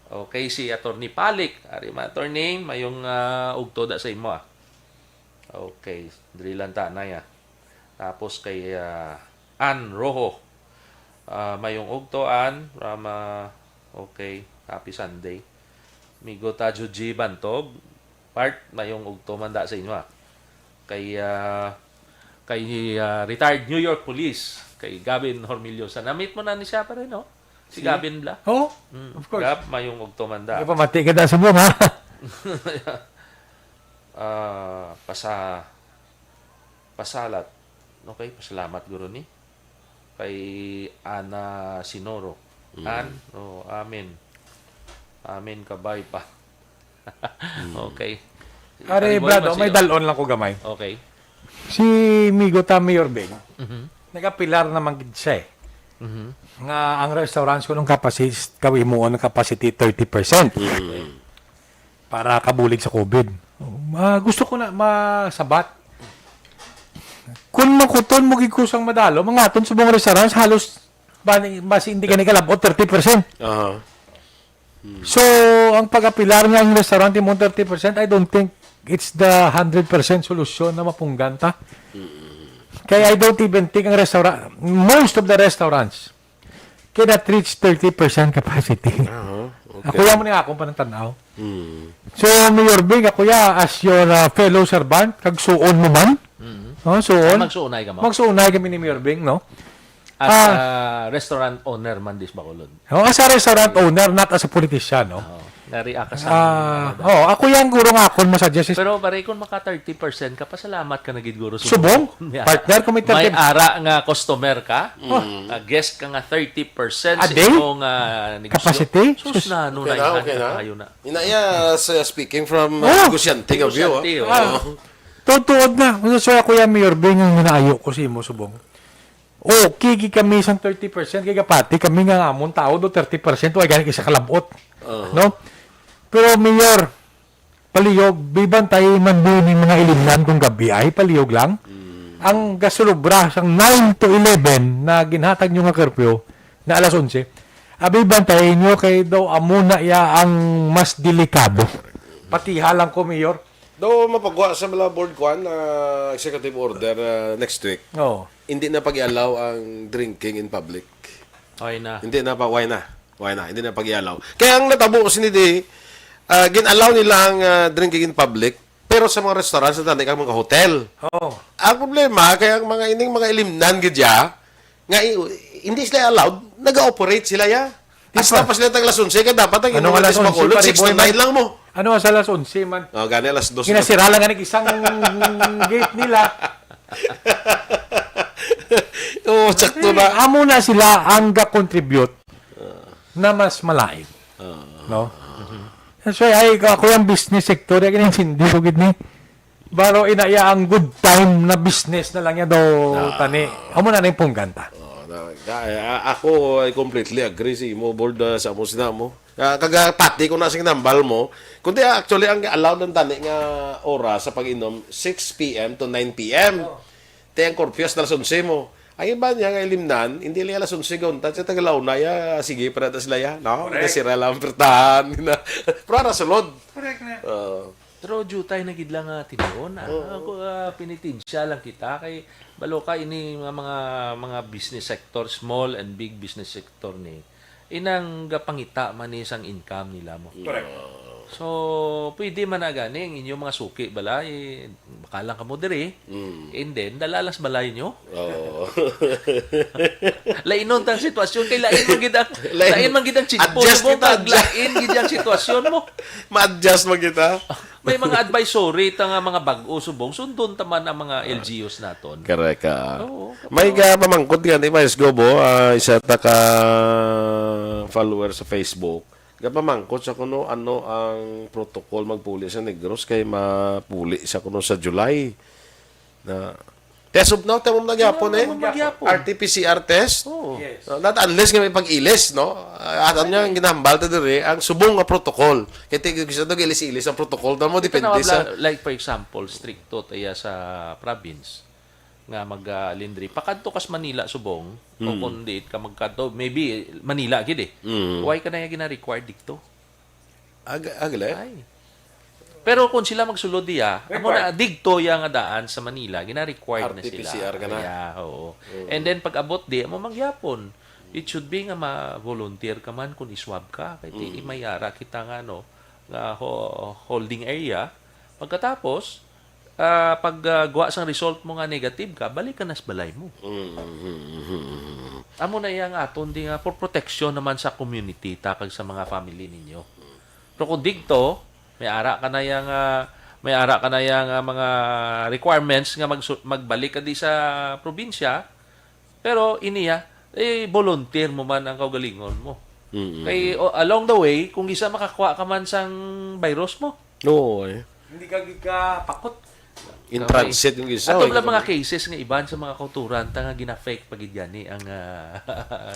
Okay, si Attorney Palik. Ari ma attorney, mayong ugto da sa imo. Okay, drilan ta na ya. Tapos kay Ann Rojo. Mayong ugtoan, Rama, okay, happy Sunday. Migo Tajo G. Bantog, part, mayong ugto manda sa inyo. Kay retired New York Police, kay Gavin Hormiliosa. Na-meet mo na ni siya pa rin, no? Si Gavin Bla. Oh, of course. Gab, mayong ugto manda. Pamati ka na sa buong, ha? Pasalat. Okay, pasalamat guro ni. Kay Ana Sinoro. Amen. Amen kabay pa. Okay. Ari, Brad, may dalon lang ko gamay. Okay. Si Migo Mayor Beng, nagapilar naman gid siya eh. Nga ang restaurants ko nung capacity, kawimuon ng capacity 30%. Para kabulig sa COVID. Gusto ko na masabat. Kung makuton mo gikusang madalo, mga aton sa mga restaurants, halos mas hindi ka nikalabot 30%. So, ang pag-apilar nga ang restaurant mo 30%, I don't think it's the 100% solution na mapungganta. Kaya I don't even think ang restaurant, most of the restaurants cannot reach 30% capacity. Okay. Ako yan mo nga akong panatanaw. So, Mayor Bing, ako ya, as your fellow servant, kag suon mo man. Suon. Magsuunay ka mo. Magsuunay kami ni Mayor Bing, no? As restaurant owner man dis Bacolod. As a restaurant owner, not as a politician, no? Nariya ka sa ako yan guro nga akong masuggest. Pero pare kung maka 30% ka, pasalamat ka na gid guro Subong? Partner, kung may 30%. May ara nga customer ka, guest ka nga 30% sa day? imong negosyo. Capacity? Sus na, no Okay na, na, okay na. kayo na. Inaya, speaking from negosyante of you, Negosyante, Tutuod na. So ako yan, Mayor Bing, yung minaayo ko si mo subong. Kiki kami isang 30%, kaya pati kami nga amon tao do 30%, ay ganit isa kalabot. No? Pero Mayor, paliyog, bibantay man din yung mga ilimnan kung gabi ay paliyog lang. Ang gasolubra, sang 9 to 11 na ginhatag nyo nga curfew, na alas 11, abibantay nyo kay daw amuna ya ang mas delikado. Patiha lang ko, Mayor. Do mapagwa sa mga board kwan executive order next week. Hindi na pag-ialaw ang drinking in public. Okay na. Hindi na pa why na? Hindi na pag-ialaw. Kaya ang natabo kasi nidi gin-allow nila ang drinking in public pero sa mga restaurants at mga hotel. Ang problema kaya ang mga ining mga ilimnan gidya nga hindi sila allowed, nag-operate sila ya. Hasta pa sila tag lasunse ka dapat ang Ano alas 11 makulot 6 to 9 lang mo. Ano sa alas 11 man? Gani alas 2. Kinasira lang nga isang gate nila. Sakto na. Amo na sila ang ga-contribute na mas malayo. No? So, ako yung business sector, yung hindi ko gid ni. Baro inaya ang good time na business na lang niya daw tani. Amo na yung pungganta. Ako I completely agree si mo board sa mo sinamo. Kagapati ko na sing nambal mo. Kundi actually ang allowed ng tani nga oras sa pag-inom 6 p.m. to 9 p.m. Te ang curfew na 11 mo. Ang iba niya nga ilimnan, hindi liya alas 11 gonta sa tagalaw na ya sige para ta sila ya. No, kasi lang pertahan na. Para sulod. Correct na. Pero jutay na gid lang tinuon. Ako pinitinsya lang kita kay balo ka ini mga business sector, small and big business sector ni. Inang gapangita man ni isang income nila mo. Correct. So, pwede man na gani ang inyong mga suki balay, baka lang kamo diri. And then dalalas balay nyo. Oo. Lainon tang sitwasyon kay lain man gid ang lain man gid ang chispo Adjust mo kita, pag lain gid ang sitwasyon mo. Ma-adjust mo kita. May mga advisory ta nga mga bag-o subong sundon taman ang mga LGUs naton. Correct ka. Oo, May pamangkot nga ni Vice Gobo, isa ta ka follower sa Facebook. Gapamangkot sa kuno ano ang protocol magpuli sa Negros kay mapuli sa kuno sa July. Na test of now tamo nagyapon Magyapon. RT-PCR test. Oo. Not unless nga may pag-ilis, no? Atam niya ang ginahambal ta diri ang subong nga protocol. Kay tigil gusto dog ilis-ilis ang protocol mo depende sa Like for example, stricto tayo sa province nga mag-lindri. Pakadto kas Manila subong o kundi ka magkadto maybe Manila gid eh. Why ka na gina-required dikto? agale. Ay. Pero kung sila magsulod diya, amo na digto yang nga daan sa Manila, gina-required na sila. RT-PCR ka na. Kaya, oo. And then pag abot di amo magyapon. It should be nga ma-volunteer ka man kung iswab ka kay ti mayara kita nga no nga holding area. Pagkatapos pag guwa sang result mo nga negative ka, balik ka na sa balay mo. Amo na yang aton di nga for protection naman sa community takag sa mga family ninyo. Pero kung digto, may ara ka na yang mga requirements nga magbalik ka di sa probinsya. Pero iniya volunteer mo man ang kaugalingon mo. Kay along the way, kung isa makakuha ka man sang virus mo, No, Hindi ka pakot. in transit yung isa. ato lang mga cases nga iban sa mga kauturan ta nga gina-fake pagid gani ang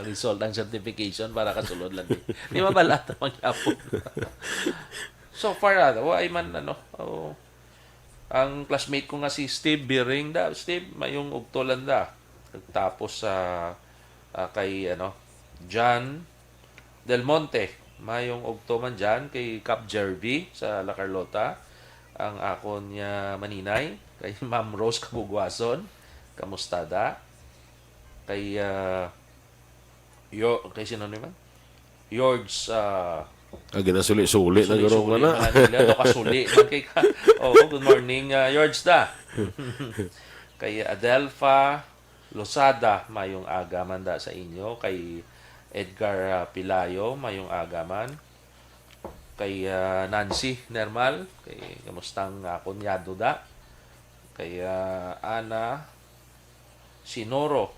result ng certification para kasulod lang. Di ba balat ang mangyapon? So far ay man ang classmate ko nga si Steve Biring Steve mayong ugtolan da. Tapos sa kay John Del Monte mayong ugto man dyan kay Cap Jervy sa La Carlota. Ang akon niya maninay kay Ma'am Rose Kabugwason, kamusta da? Kay kay sino naman? George ginasuli-suli na garo ka na. Nila kasuli man kay good morning George da. Kay Adelpha Losada mayong agaman da sa inyo, kay Edgar Pilayo mayong agaman, kay Nancy Nermal, kay kamustang kunyado da, kay Ana Sinoro,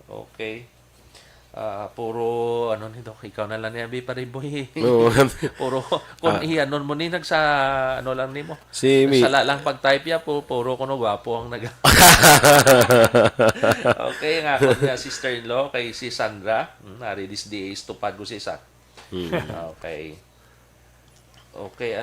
okay. Puro nito, ikaw na lang niya pariboy. Puro kung ihanon mo ni nagsa lang nimo. Si Mi. Sala lang pag-type ya puro kuno gwapo ang nag. Okay nga ako niya sister-in-law kay si Sandra. Nari this days tupad ko si Isa. Okay. Okay,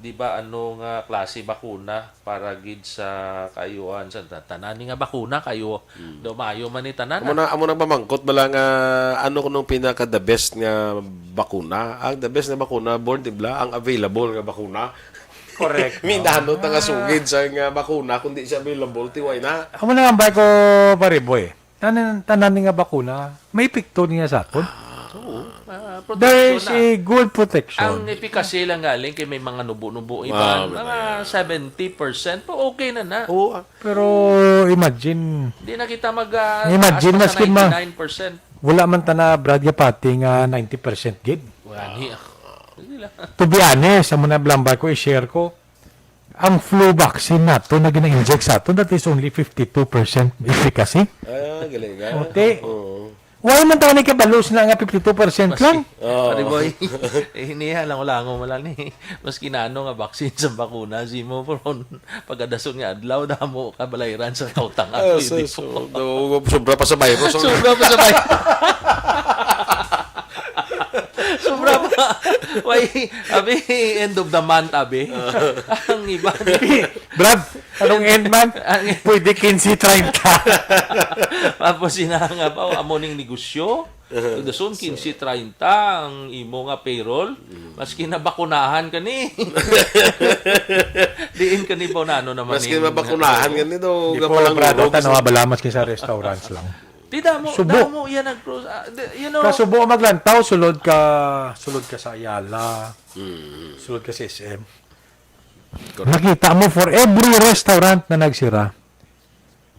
di ba nga klase bakuna para gid sa kayuan sa tanan nga bakuna kayo dumayo man ni tanan. Amo na pamangkot bala nga kunong pinaka the best nga bakuna. Ang the best na bakuna born tibla ang available nga bakuna. Correct. Mindano ta nga sugid sa nga bakuna kundi siya available tiway na. Amo na ang bay ko pariboy. Tanan nga bakuna, may pikto niya sa aton. There is a good protection. Ang efficacy lang galing kay may mga nubo-nubo iba. Mga 70% po okay na. Oo. Pero imagine, Hindi na kita Imagine, aas pa maski sa 99%. wala man ta na Brad nga pati nga 90% gid. Wala niya. Hindi lang. To be honest, amo na blambay ko i-share ko. Ang flu vaccine nato na gina-inject sa ato, that is only 52% efficacy. Galing nga. Okay. Why man tayo nagkabalos na nga 52% lang? Pare boy, hiniha lang wala mo lang ni. Maski na nga vaccine sa bakuna, si mo poron pagadason nga adlaw damo ka balayran sa kautang at Sobra pa sa virus. sobra pa sa bay. Sobra pa. Why, abi, end of the month, abi. Ang iba. Brad, anong end man? Pwede 15-30. Tapos sinanga pa, amoning negosyo. Dasun 15-30 ang imo nga payroll, maski nabakunahan ka ni. Diin ka ni Bonano naman. Maski mabakunahan ganito, Di po, brado, tanawa balamas sa restaurants lang. Di damo, Subo. damo yan ang Kasubo maglantaw, sulod ka sa Ayala, sulod ka sa SM. Nakita mo, for every restaurant na nagsira,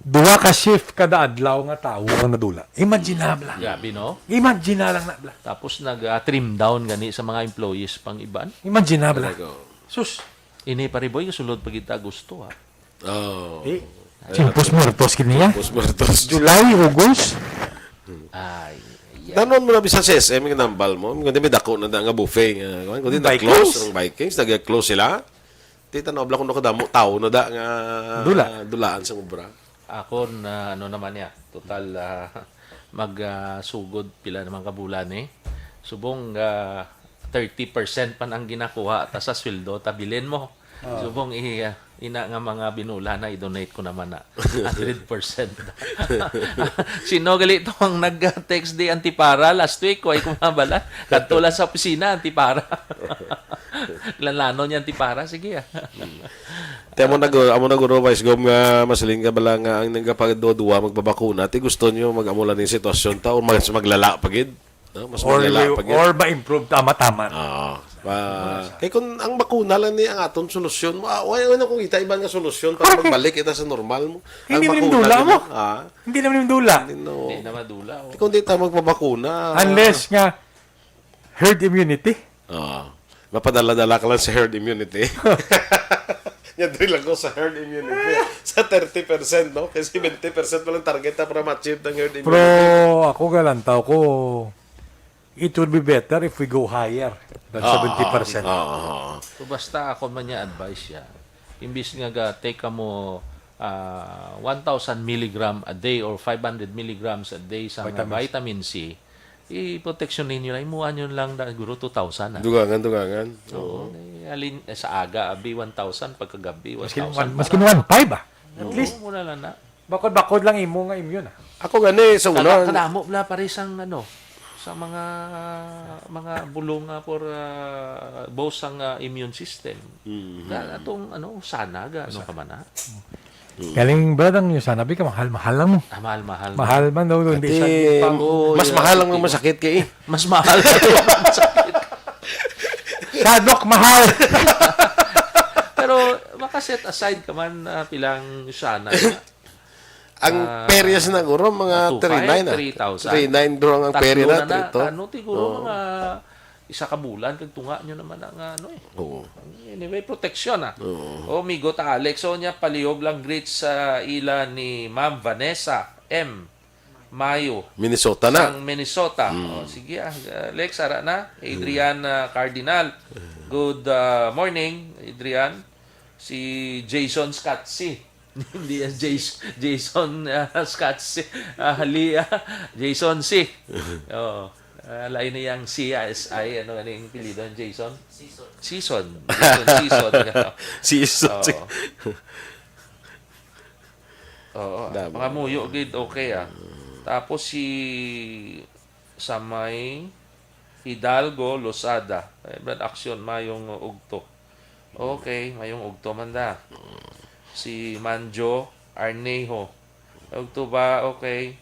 duwa ka shift kada adlaw nga tao ang nadula. Imaginable lang. Grabe, no? Imagine lang na. Tapos nag-trim down gani sa mga employees pang iban. Imagine lang. Sus. Ini pariboy sulod pag kita gusto ha. Oh. Simpos muertos kiniya. Tapos muertos. July, August. Ay, Danon mo na bisa sa SM, yung nambal mo. Kundi may dako na nga buffet. Kundi na Vikings? close. Ang Vikings, nag-close sila. Tita na, obla kung nakadamo, tao na da nga dulaan sa ubra. ako na ano naman ya, total magsugod pila naman kabulan Subong 30% man ang ginakuha ta sa sweldo tabilin mo. Subong ina nga mga binula na i-donate ko naman na 100%. Sino gali ito ang nag-text di Antipara last week? Kuhay kumabala. Katula sa opisina, Antipara. Lanlano niya Antipara. Sige Te amo naguro Vice Gov nga masaling ka bala nga ang nagapagduwa magbabakuna. Ti gusto niyo mag-amulan ni sitwasyon ta o maglala pagid. No? Mas maglala pagid. Or ma-improve tama-tama. Kaya kung ang bakuna lang ni ang aton solusyon mo, wala kung kita iba nga solusyon para magbalik kita sa normal mo. Hindi Ang naman bakuna dula din, mo. ah, Hindi naman yung dula. Hindi na madula. Kung di tayo magpabakuna. Unless nga herd immunity. Mapadala-dala ka lang sa herd immunity. Yan lang ko sa herd immunity. Sa 30%, no? Kasi 20% pa lang target na para ma-achieve ng herd immunity. Pero ako galantaw ko, it would be better if we go higher than 70%. So basta ako man niya advice siya. Imbis nga take ka mo 1,000 milligram a day or 500 milligrams a day sa mga vitamin C, i-protection ninyo lang. Imuha nyo lang na guro 2,000. Dugangan. Oo. Alin, sa aga, abi 1,000. Pagkagabi, 1,000. Maski 1.5 At least, muna lang na. bakod-bakod lang imo nga immune. Ako gani, sa una, Kadamo na parisang sa mga bulong for both ang immune system. Atong sana ka man na. Galing brad ang yung sanabi ka, mahal lang mo. Mahal. Mahal man daw, hindi siya pang... mas mahal lang ng masakit kay Mas mahal. Sadok, mahal! Pero makaset aside ka man pilang sana. Ang perya sa naguro, mga 39 3,900 bro ang perya na. Siguro mga isa ka bulan kag tunga nyo naman ang Oo. Anyway, protection Migo ta Alex. So niya palihog lang greets sa ila ni Ma'am Vanessa M. Mayo. Minnesota na. Sang Minnesota. Sige Alex, ara na. Adrian Cardinal. Good morning, Adrian. Si Jason Scottsy. Hindi yan Jason Scottsy. Jason C. Lain niyang CSI, ano yung pilido ng Jason? Season. Season. Mga muyo, gid okay Tapos si Samay Hidalgo Losada. Brad action, mayong ugto. Okay, mayong ugto manda. Si Manjo Arnejo. Ugto ba? Okay.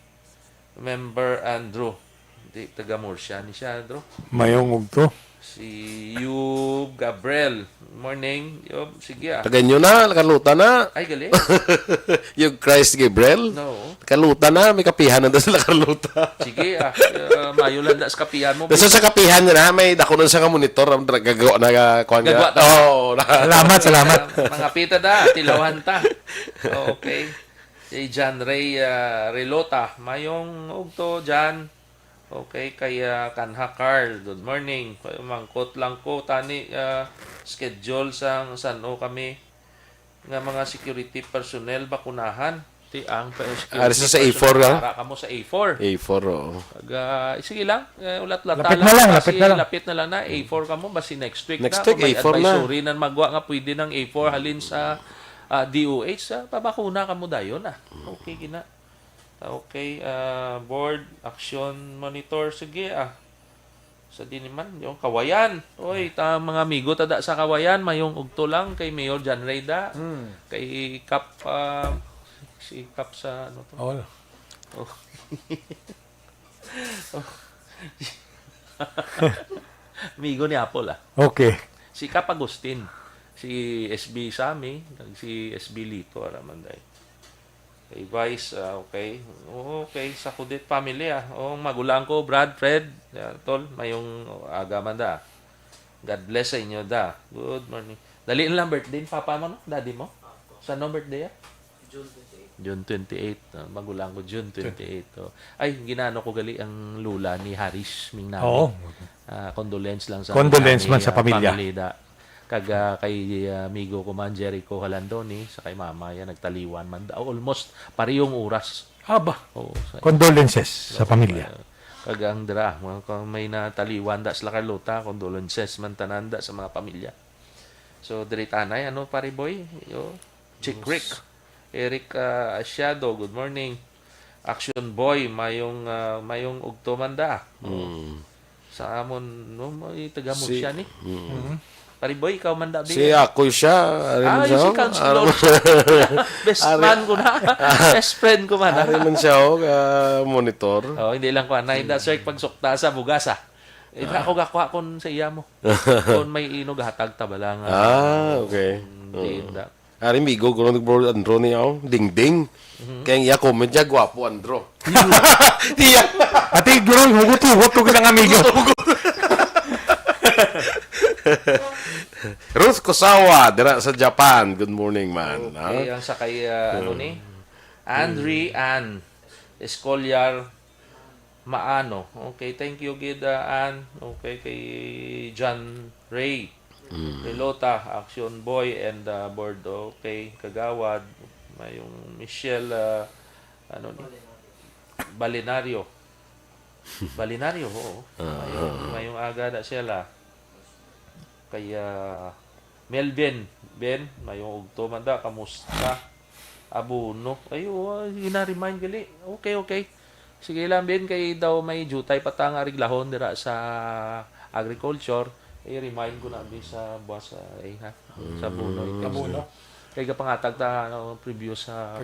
Member Andrew. Di taga Murcia ni siya, Andrew. Mayong ugto. Si Yub Gabriel. Morning. Yub, sige Tagan nyo na, nakaluta na. Ay, gali. Yung Christ Gabriel. No. Nakaluta na, may kapihan na doon sa nakaluta. Sige mayo lang sa kapihan mo. Doon sa kapihan na, may dako nun sa monitor, gagawa na kuhan Gagawa ta. Salamat. Mga pita tilawan ta. Okay. Si John Ray Relota. Mayong ugto, John. Okay, kaya Kanha Carl, good morning. Mangkot lang ko, tani schedule sang sano kami nga mga security personnel bakunahan. Ti ang Ari sa A4 para kamo sa A4. A4, Sige lang, ulat-lata lapit na lang na A4 kamo basi next week Next na. week, A4 na. Advisory na magwa nga pwede ng A4 halin sa DOH sa pabakuna kamo dayon Okay gina. Okay, board, action monitor. Sige, sa diniman, yung Kawayan. Oy, mga amigo, tada sa Kawayan, mayong ugto lang kay Mayor John Reyda. Kay Kap, si Kap sa, ano to? Oh. Oh. Amigo ni Apple, Okay. Si Kap Agustin. Si SB Sami, si SB Lito, Aramanday. Kay Vice, okay. Okay, sa Kudit family, magulang ko, Brad, Fred, tol, mayong aga man da. God bless sa inyo da. Good morning. Daliin lang birthday, papa mo, no? Daddy mo? Saan no birthday, June 28. Magulang ko, June 28. Ay, ginano ko gali ang lula ni Haris Mingnami. Oo. Condolence lang sa Condolence man sa family, pamilya. da. Kay amigo ko man, Jericho Halandoni, sa kay mama yan, nagtaliwan man. Almost parehong oras. Aba. Oo. Condolences sa pamilya. Kagang dra, kung may nataliwan da sila Carlota, condolences man tananda sa mga pamilya. So, diri tanay, pare boy? Chick Rick. Eric Asiado, good morning. Action boy, mayong ugto man da. Sa amon, taga mo siya ni. Pare boy, ikaw man da. Si ako siya. Yung si Councilor. Best man ko na. Best friend ko man. Ari man siya, monitor. Hindi lang ko. Nahinda, sir, pagsukta sa bugasa. Ako gakuha kon sa iya mo. Kung may inog, hatag tabalang. Okay. Hindi, Ari migo, kung nag-bro Andro niya, ding-ding. Kaya iya comment niya, gwapo Andro. Iya. Ati, guro, hugot-hugot ko ng amigo. Ruth Kosawa, dira sa Japan. Good morning, man. Okay, ang sakay, Andre Ann Escolyar Maano. Okay, thank you, Gid Ann. Okay, kay John Ray. Kay Lota, Action Boy, and board. Okay, Kagawad. Mayong Michelle, Balinario. Balinario, oo. Mayong aga na sila. Kaya Melvin, Ben, mayong ugto man da, kamusta? Abuno. Ayo, gina-remind gali. Okay. Sige lang, Ben, kay daw may jutay patang ariglahon dira sa agriculture. I-remind ko na sa buwas sa Buno. Abuno. Kay kapangatag ta preview sa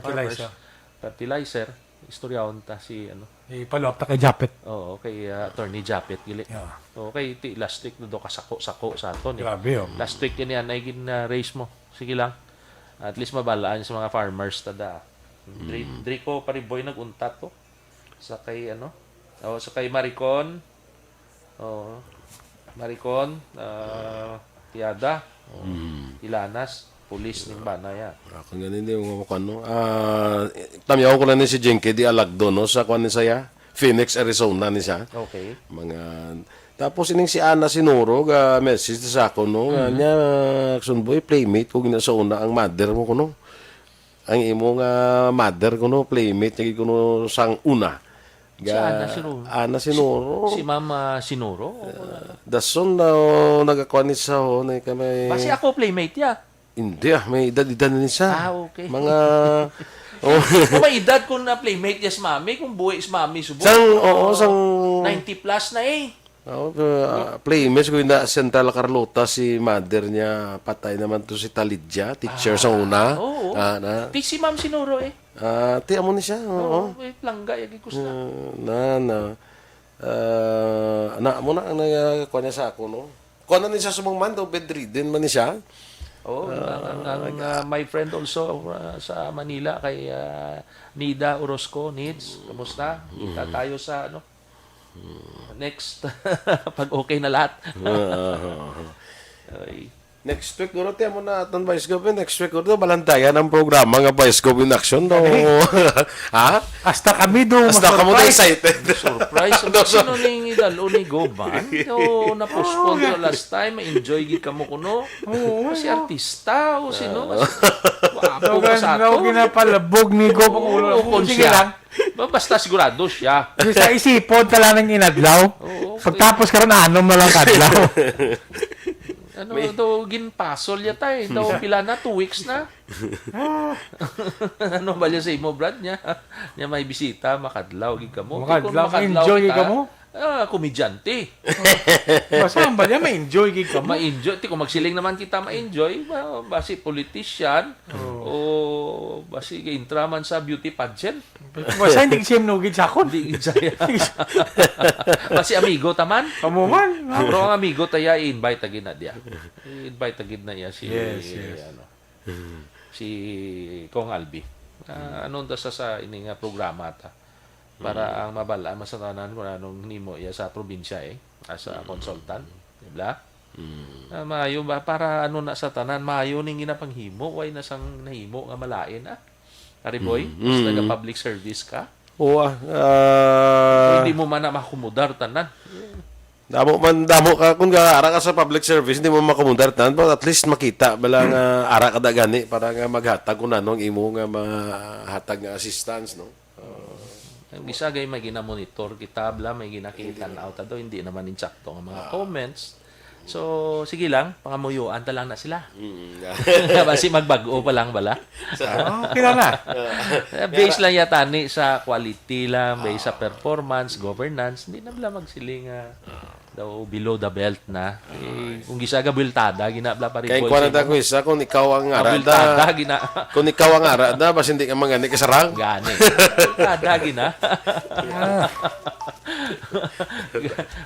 fertilizer. Istoryahon ta si Ipalo up ta kay Japet. Oo, kay Attorney Japet gili. Yeah. Okay, last week do kasako-sako sa aton. Grabe, Last week yan ay race mo. Sige lang. At least mabalaan sa mga farmers tada. Drico Pariboy nag-untat to. Sa kay sa kay Maricon. Maricon, Tiada, Ilanas, pulis ning banaya. Ako ganin din mo kano. Tamyaw ko lang ni si Jenke di Alagdo no sa kuan ni saya. Phoenix, Arizona ni siya. Okay. Tapos ining si Ana Sinuro ga message sa ako no nga nya action boy playmate ko gina sa una ang mother mo kuno. Ang imo nga mother kuno playmate nya kuno sang una. Si Ana Sinuro. Ana Sinuro. Si Mama Sinuro. Dason na nagakuan ni sa ho na kamay. Basi ako playmate ya. Hindi may edad ni siya. Okay. Mga Kung may edad ko na playmate yes mami, kung buhay is mami subo. sang 90 plus na playmates ko na Central Carlota si mother niya patay naman to si Talidja, teacher sa una. Oo. Ti si Ma'am Sinuro ti amo ni siya. Oo. Langga yagi ko sa. Na mo na ang nagakuha niya sa ako no. Kuha na niya sa sumang man daw bedridden man ni siya. Oh, my friend also sa Manila kay Nida Orozco Needs. Kamusta? Kita tayo sa next pag okay na lahat. Next week guro tiyan mo na aton Vice Gov. Next week guro balantayan ang programa nga Vice Gov in Action do. Ha? Hasta kami do Hasta kamo na excited. Surprise. Sino ning idalo ni Goban? Na-postpone ko last time. Enjoy gid kamo kuno. Si artista o sino? Wapo pa sa ato. Ginapalabog ni Go pang ulo. Sige lang. Basta sigurado siya. Sa isipon tala ng inadlaw. Pagtapos karon anom na lang kadlaw. Ano daw ginpasol yata eh. Daw pila na 2 weeks na. Ano ba niya sa imo Brad niya? Niya may bisita makadlaw gid kamo. Makadlaw, enjoy kita, kamo? Komedyante. Basta ba niya ma-enjoy gid ka mo? Ma-enjoy. Kung magsiling naman kita ma-enjoy, basi politician o basi intraman sa beauty pageant. Basta hindi siya nugid sa akon. Hindi saya. Basi amigo taman. Kamuman. Pero ang amigo taya i-invite agad na dia. I-invite agad na iya si ano. Si Kong Albi. Ano da sa ini nga programa ta. Para ang mabala masatanan kung anong nimo iya sa probinsya as a consultant, di ba? Maayo ba para ano na sa tanan maayo ning ginapanghimo way na sang nahimo nga malain Ari boy, mas naga public service ka. Oo. Hindi mo man na makumudar tanan. Damo ka kung ara ka sa public service hindi mo makomodar tan but at least makita bala nga ara ka gani para nga maghatag kun anong imo nga mahatag nga assistance no. Ang isa gay may gina-monitor kita bla may ginakita na out daw hindi naman insakto ang mga comments. So sige lang, pangamuyuan ta lang na sila. Basi magbago pa lang bala. Okay na. Base lang yata ni sa quality lang, base sa performance, governance, hindi na bala magsiling daw below the belt na. Kung gisaga biltada ginabla pa rin. Kay kuan ta ko isa kung ikaw ang ara biltada da. gina. Kung ikaw ang ara da bas hindi ka mangani ka sarang. Gani. Biltada gina.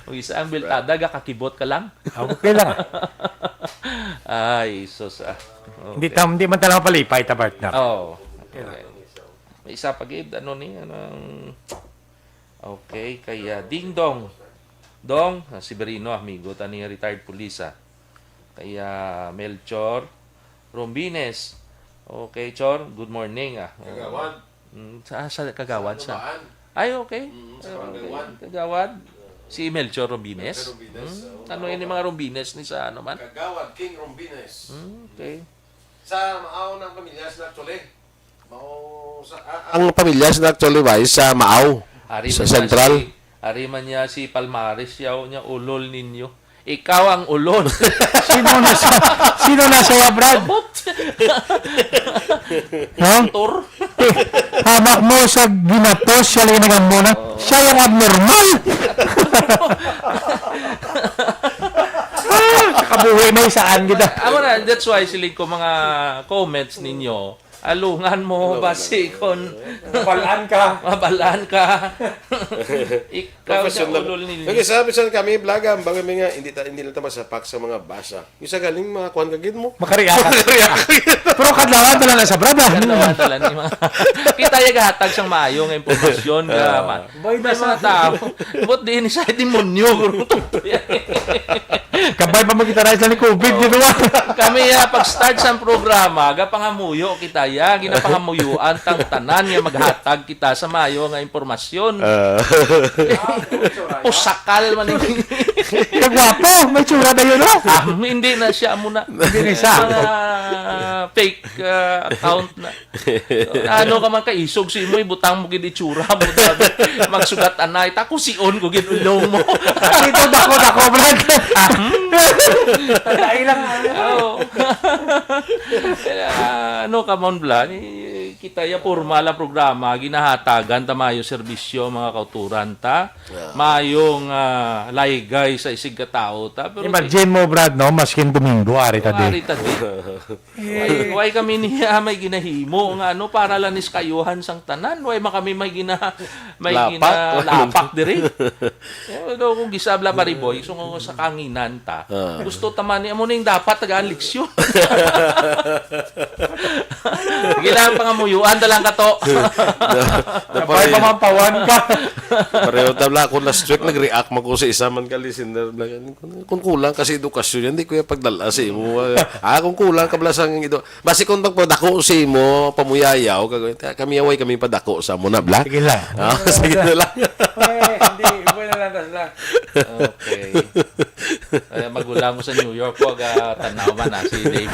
Kung isa ang biltada kakibot ka lang. Okay lang. Ay, sus. Hindi man talaga palipay ta partner. Oh. Okay. May isa pa gid ano ni anong okay kaya Ding Dong. Dong, si Berino amigo tani retired police Kaya Melchor Rombines. Okay, Chor, good morning Kagawad. Sa Kagawad sa. Ay, okay. Kagawad. Si Melchor Rombines. Ano yun yung mga Rombines ni sa ano man? Kagawad King Rombines. Okay. Sa Maaw ng pamilya sa actually. Ang pamilya sa actually wise sa Maaw. Sa Central. Ari man niya si Palmares yaw niya ulol ninyo. Ikaw ang ulol. Sino na siya, Brad? No? Tur. Hamak mo sa ginapos, siya lang nagamuna. Siya yung abnormal. Kabuhi na isaan kita. Amo na, that's why siling ko mga comments ninyo. Alungan mo basi kon Balaan ka. mabalaan ka. Ikaw ang ulol ninyo. Okay, sabi sa kami vlog ang bagay nga hindi na ta masapak sa mga basa. Yung sa galing mga kuan kagid mo. Makariyak. Pero kadlawan na sa Brad. Kanawa talan ni mga kita ya gahatag sang maayo nga impormasyon nga man. Boy na mga tao. Bot din sa demonyo guro to. Kabay pa magkita na ni COVID dito. Kami pag-start sa programa, gapangamuyo kita ya, ginapangamuyuan tang tanan nga maghatag kita sa maayo nga impormasyon. Pusakal man ni. Kagwapo, may tsura na yun, no? Hindi na siya muna. Hindi na siya. Mga fake account na. Ano ka man kaisog si mo, ibutang mo gid itsura mo. Magsugat anay. Tako si on ko gid ulong mo. Ito dako, Brad. Dahil lang. Ano ka man bla, kita ya formal ang programa, ginahatagan ta mayo serbisyo mga kauturan ta. Mayong laygay sa isig ka tao ta. Pero Imagine mo, Brad, no? Maskin Domingo, ari tadi. Ari tadi. Way kami niya may ginahimo nga ano para lanis kayuhan sang tanan. Way makami may lapak diri. Pero kung gisabla pari boy, so sa kanginan ta. Gusto taman ni amo ning dapat tagaan leksyon. Gilang pangamuyuan dalang kato. Kapay pamampawan ka. Pareho tabla ako last week nag-react man ko sa isa man ka listener kung kulang kasi edukasyon yan di ko yung pagdala sa imo kung kulang kablasang ito basi kung pagpadako sa imo pamuyayaw kami away kami padako sa mo na bla Sige lang. sige na lang Hindi, ibo na lang tasla. Okay. Magulang mo sa New York ko tanaw man na si Dave.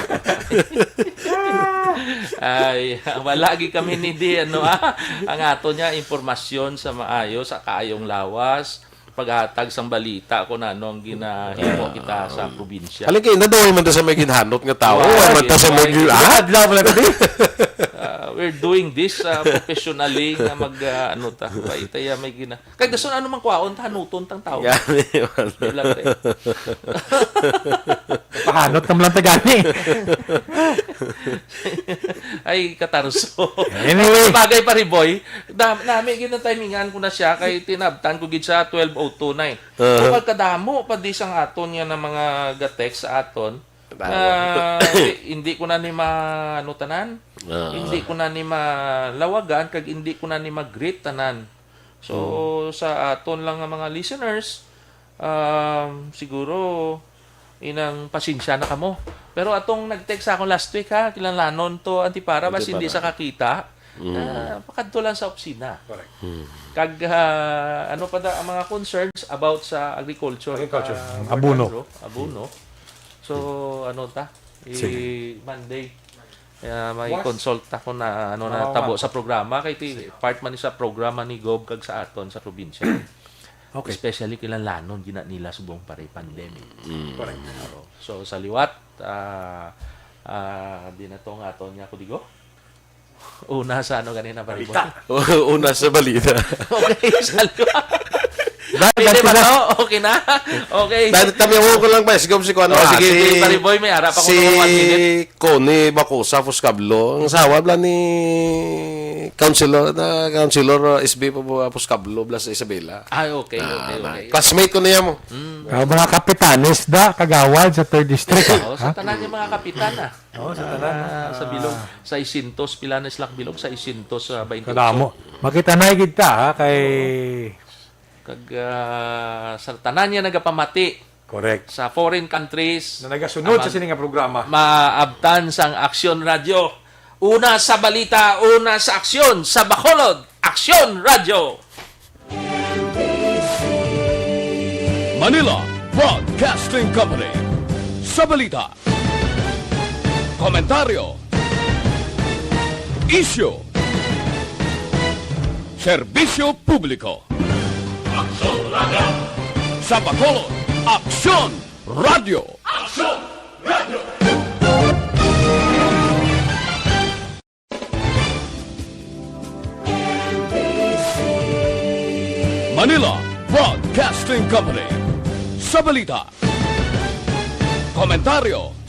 Ay, walagi kami ni di ang ato niya impormasyon sa maayo sa kaayong lawas paghatag sang balita kung ano ang ginahimo kita sa probinsya. Halin kayo, nadoy man sa may ginhanot nga tao. Wow, Ay, man ta sa may Adlaw pala ko di. We're doing this professionally nga ano ta. Itaya may gina. Kay gusto ano man kuwaon ta hanuton tang tao. Di lang, eh. Pahanot naman lang tagani. Ay katarso. Anyway. Bagay pa rin boy. Nami ginatimingan ko na siya kay tinabtan ko gid sa 12:02 na eh. So pagkadamo pa di sang aton nga ng mga gatex sa aton. Hindi ko na ni ano tanan. Hindi ko na ni malawagan kag hindi ko na ni mag-greet tanan. So sa aton lang nga mga listeners, siguro inang pasensya na kamo. Pero atong nag-text ako last week ha, kinalanon to Antipara bas hindi sa kakita. Pakadto lang sa opisina. Correct. Kag ano pa da ang mga concerns about sa agriculture. Abono. Abono. So ano ta? Monday. May consult ako na ano na tabo sa programa kay part man ni sa programa ni Gob kag sa aton sa probinsya. Okay. Especially kinalanon gina nila subong pare pandemic. Correct. So sa liwat di na to nga aton nga kudigo. Una sa ano ganina pare. Una sa balita. Okay, sa liwat. Pwede ba to? Okay na? Okay. Tamiyaw ko lang ba? Sigam si Kuan. Sige, pare boy, may harap ako ng 1 minute. Si Connie Bacosa Fuscablo. Ang sawa bla ni Councilor SB Fuscablo bla sa Isabela. Ay, okay. Classmate ko niya mo. Mga kapitanes da kagawad sa 3rd district. Sa tanan yung mga kapitan sa tanan. Sa bilog, sa Isintos, Pilanes Lak Bilog, sa Isintos, 28. Kadamo. Makita na kita kay Kag sa tanan niya nagapamati correct. sa foreign countries Na nagasunod sa sining nga programa. maabtan sang Aksyon Radio. Una sa balita, una sa aksyon, sa Bacolod, Aksyon Radio. Manila Broadcasting Company. Sa balita, komentaryo, isyu, serbisyo publiko. Sa Bacolod, Aksyon Radio. Manila Broadcasting Company. Sa balita, komentaryo,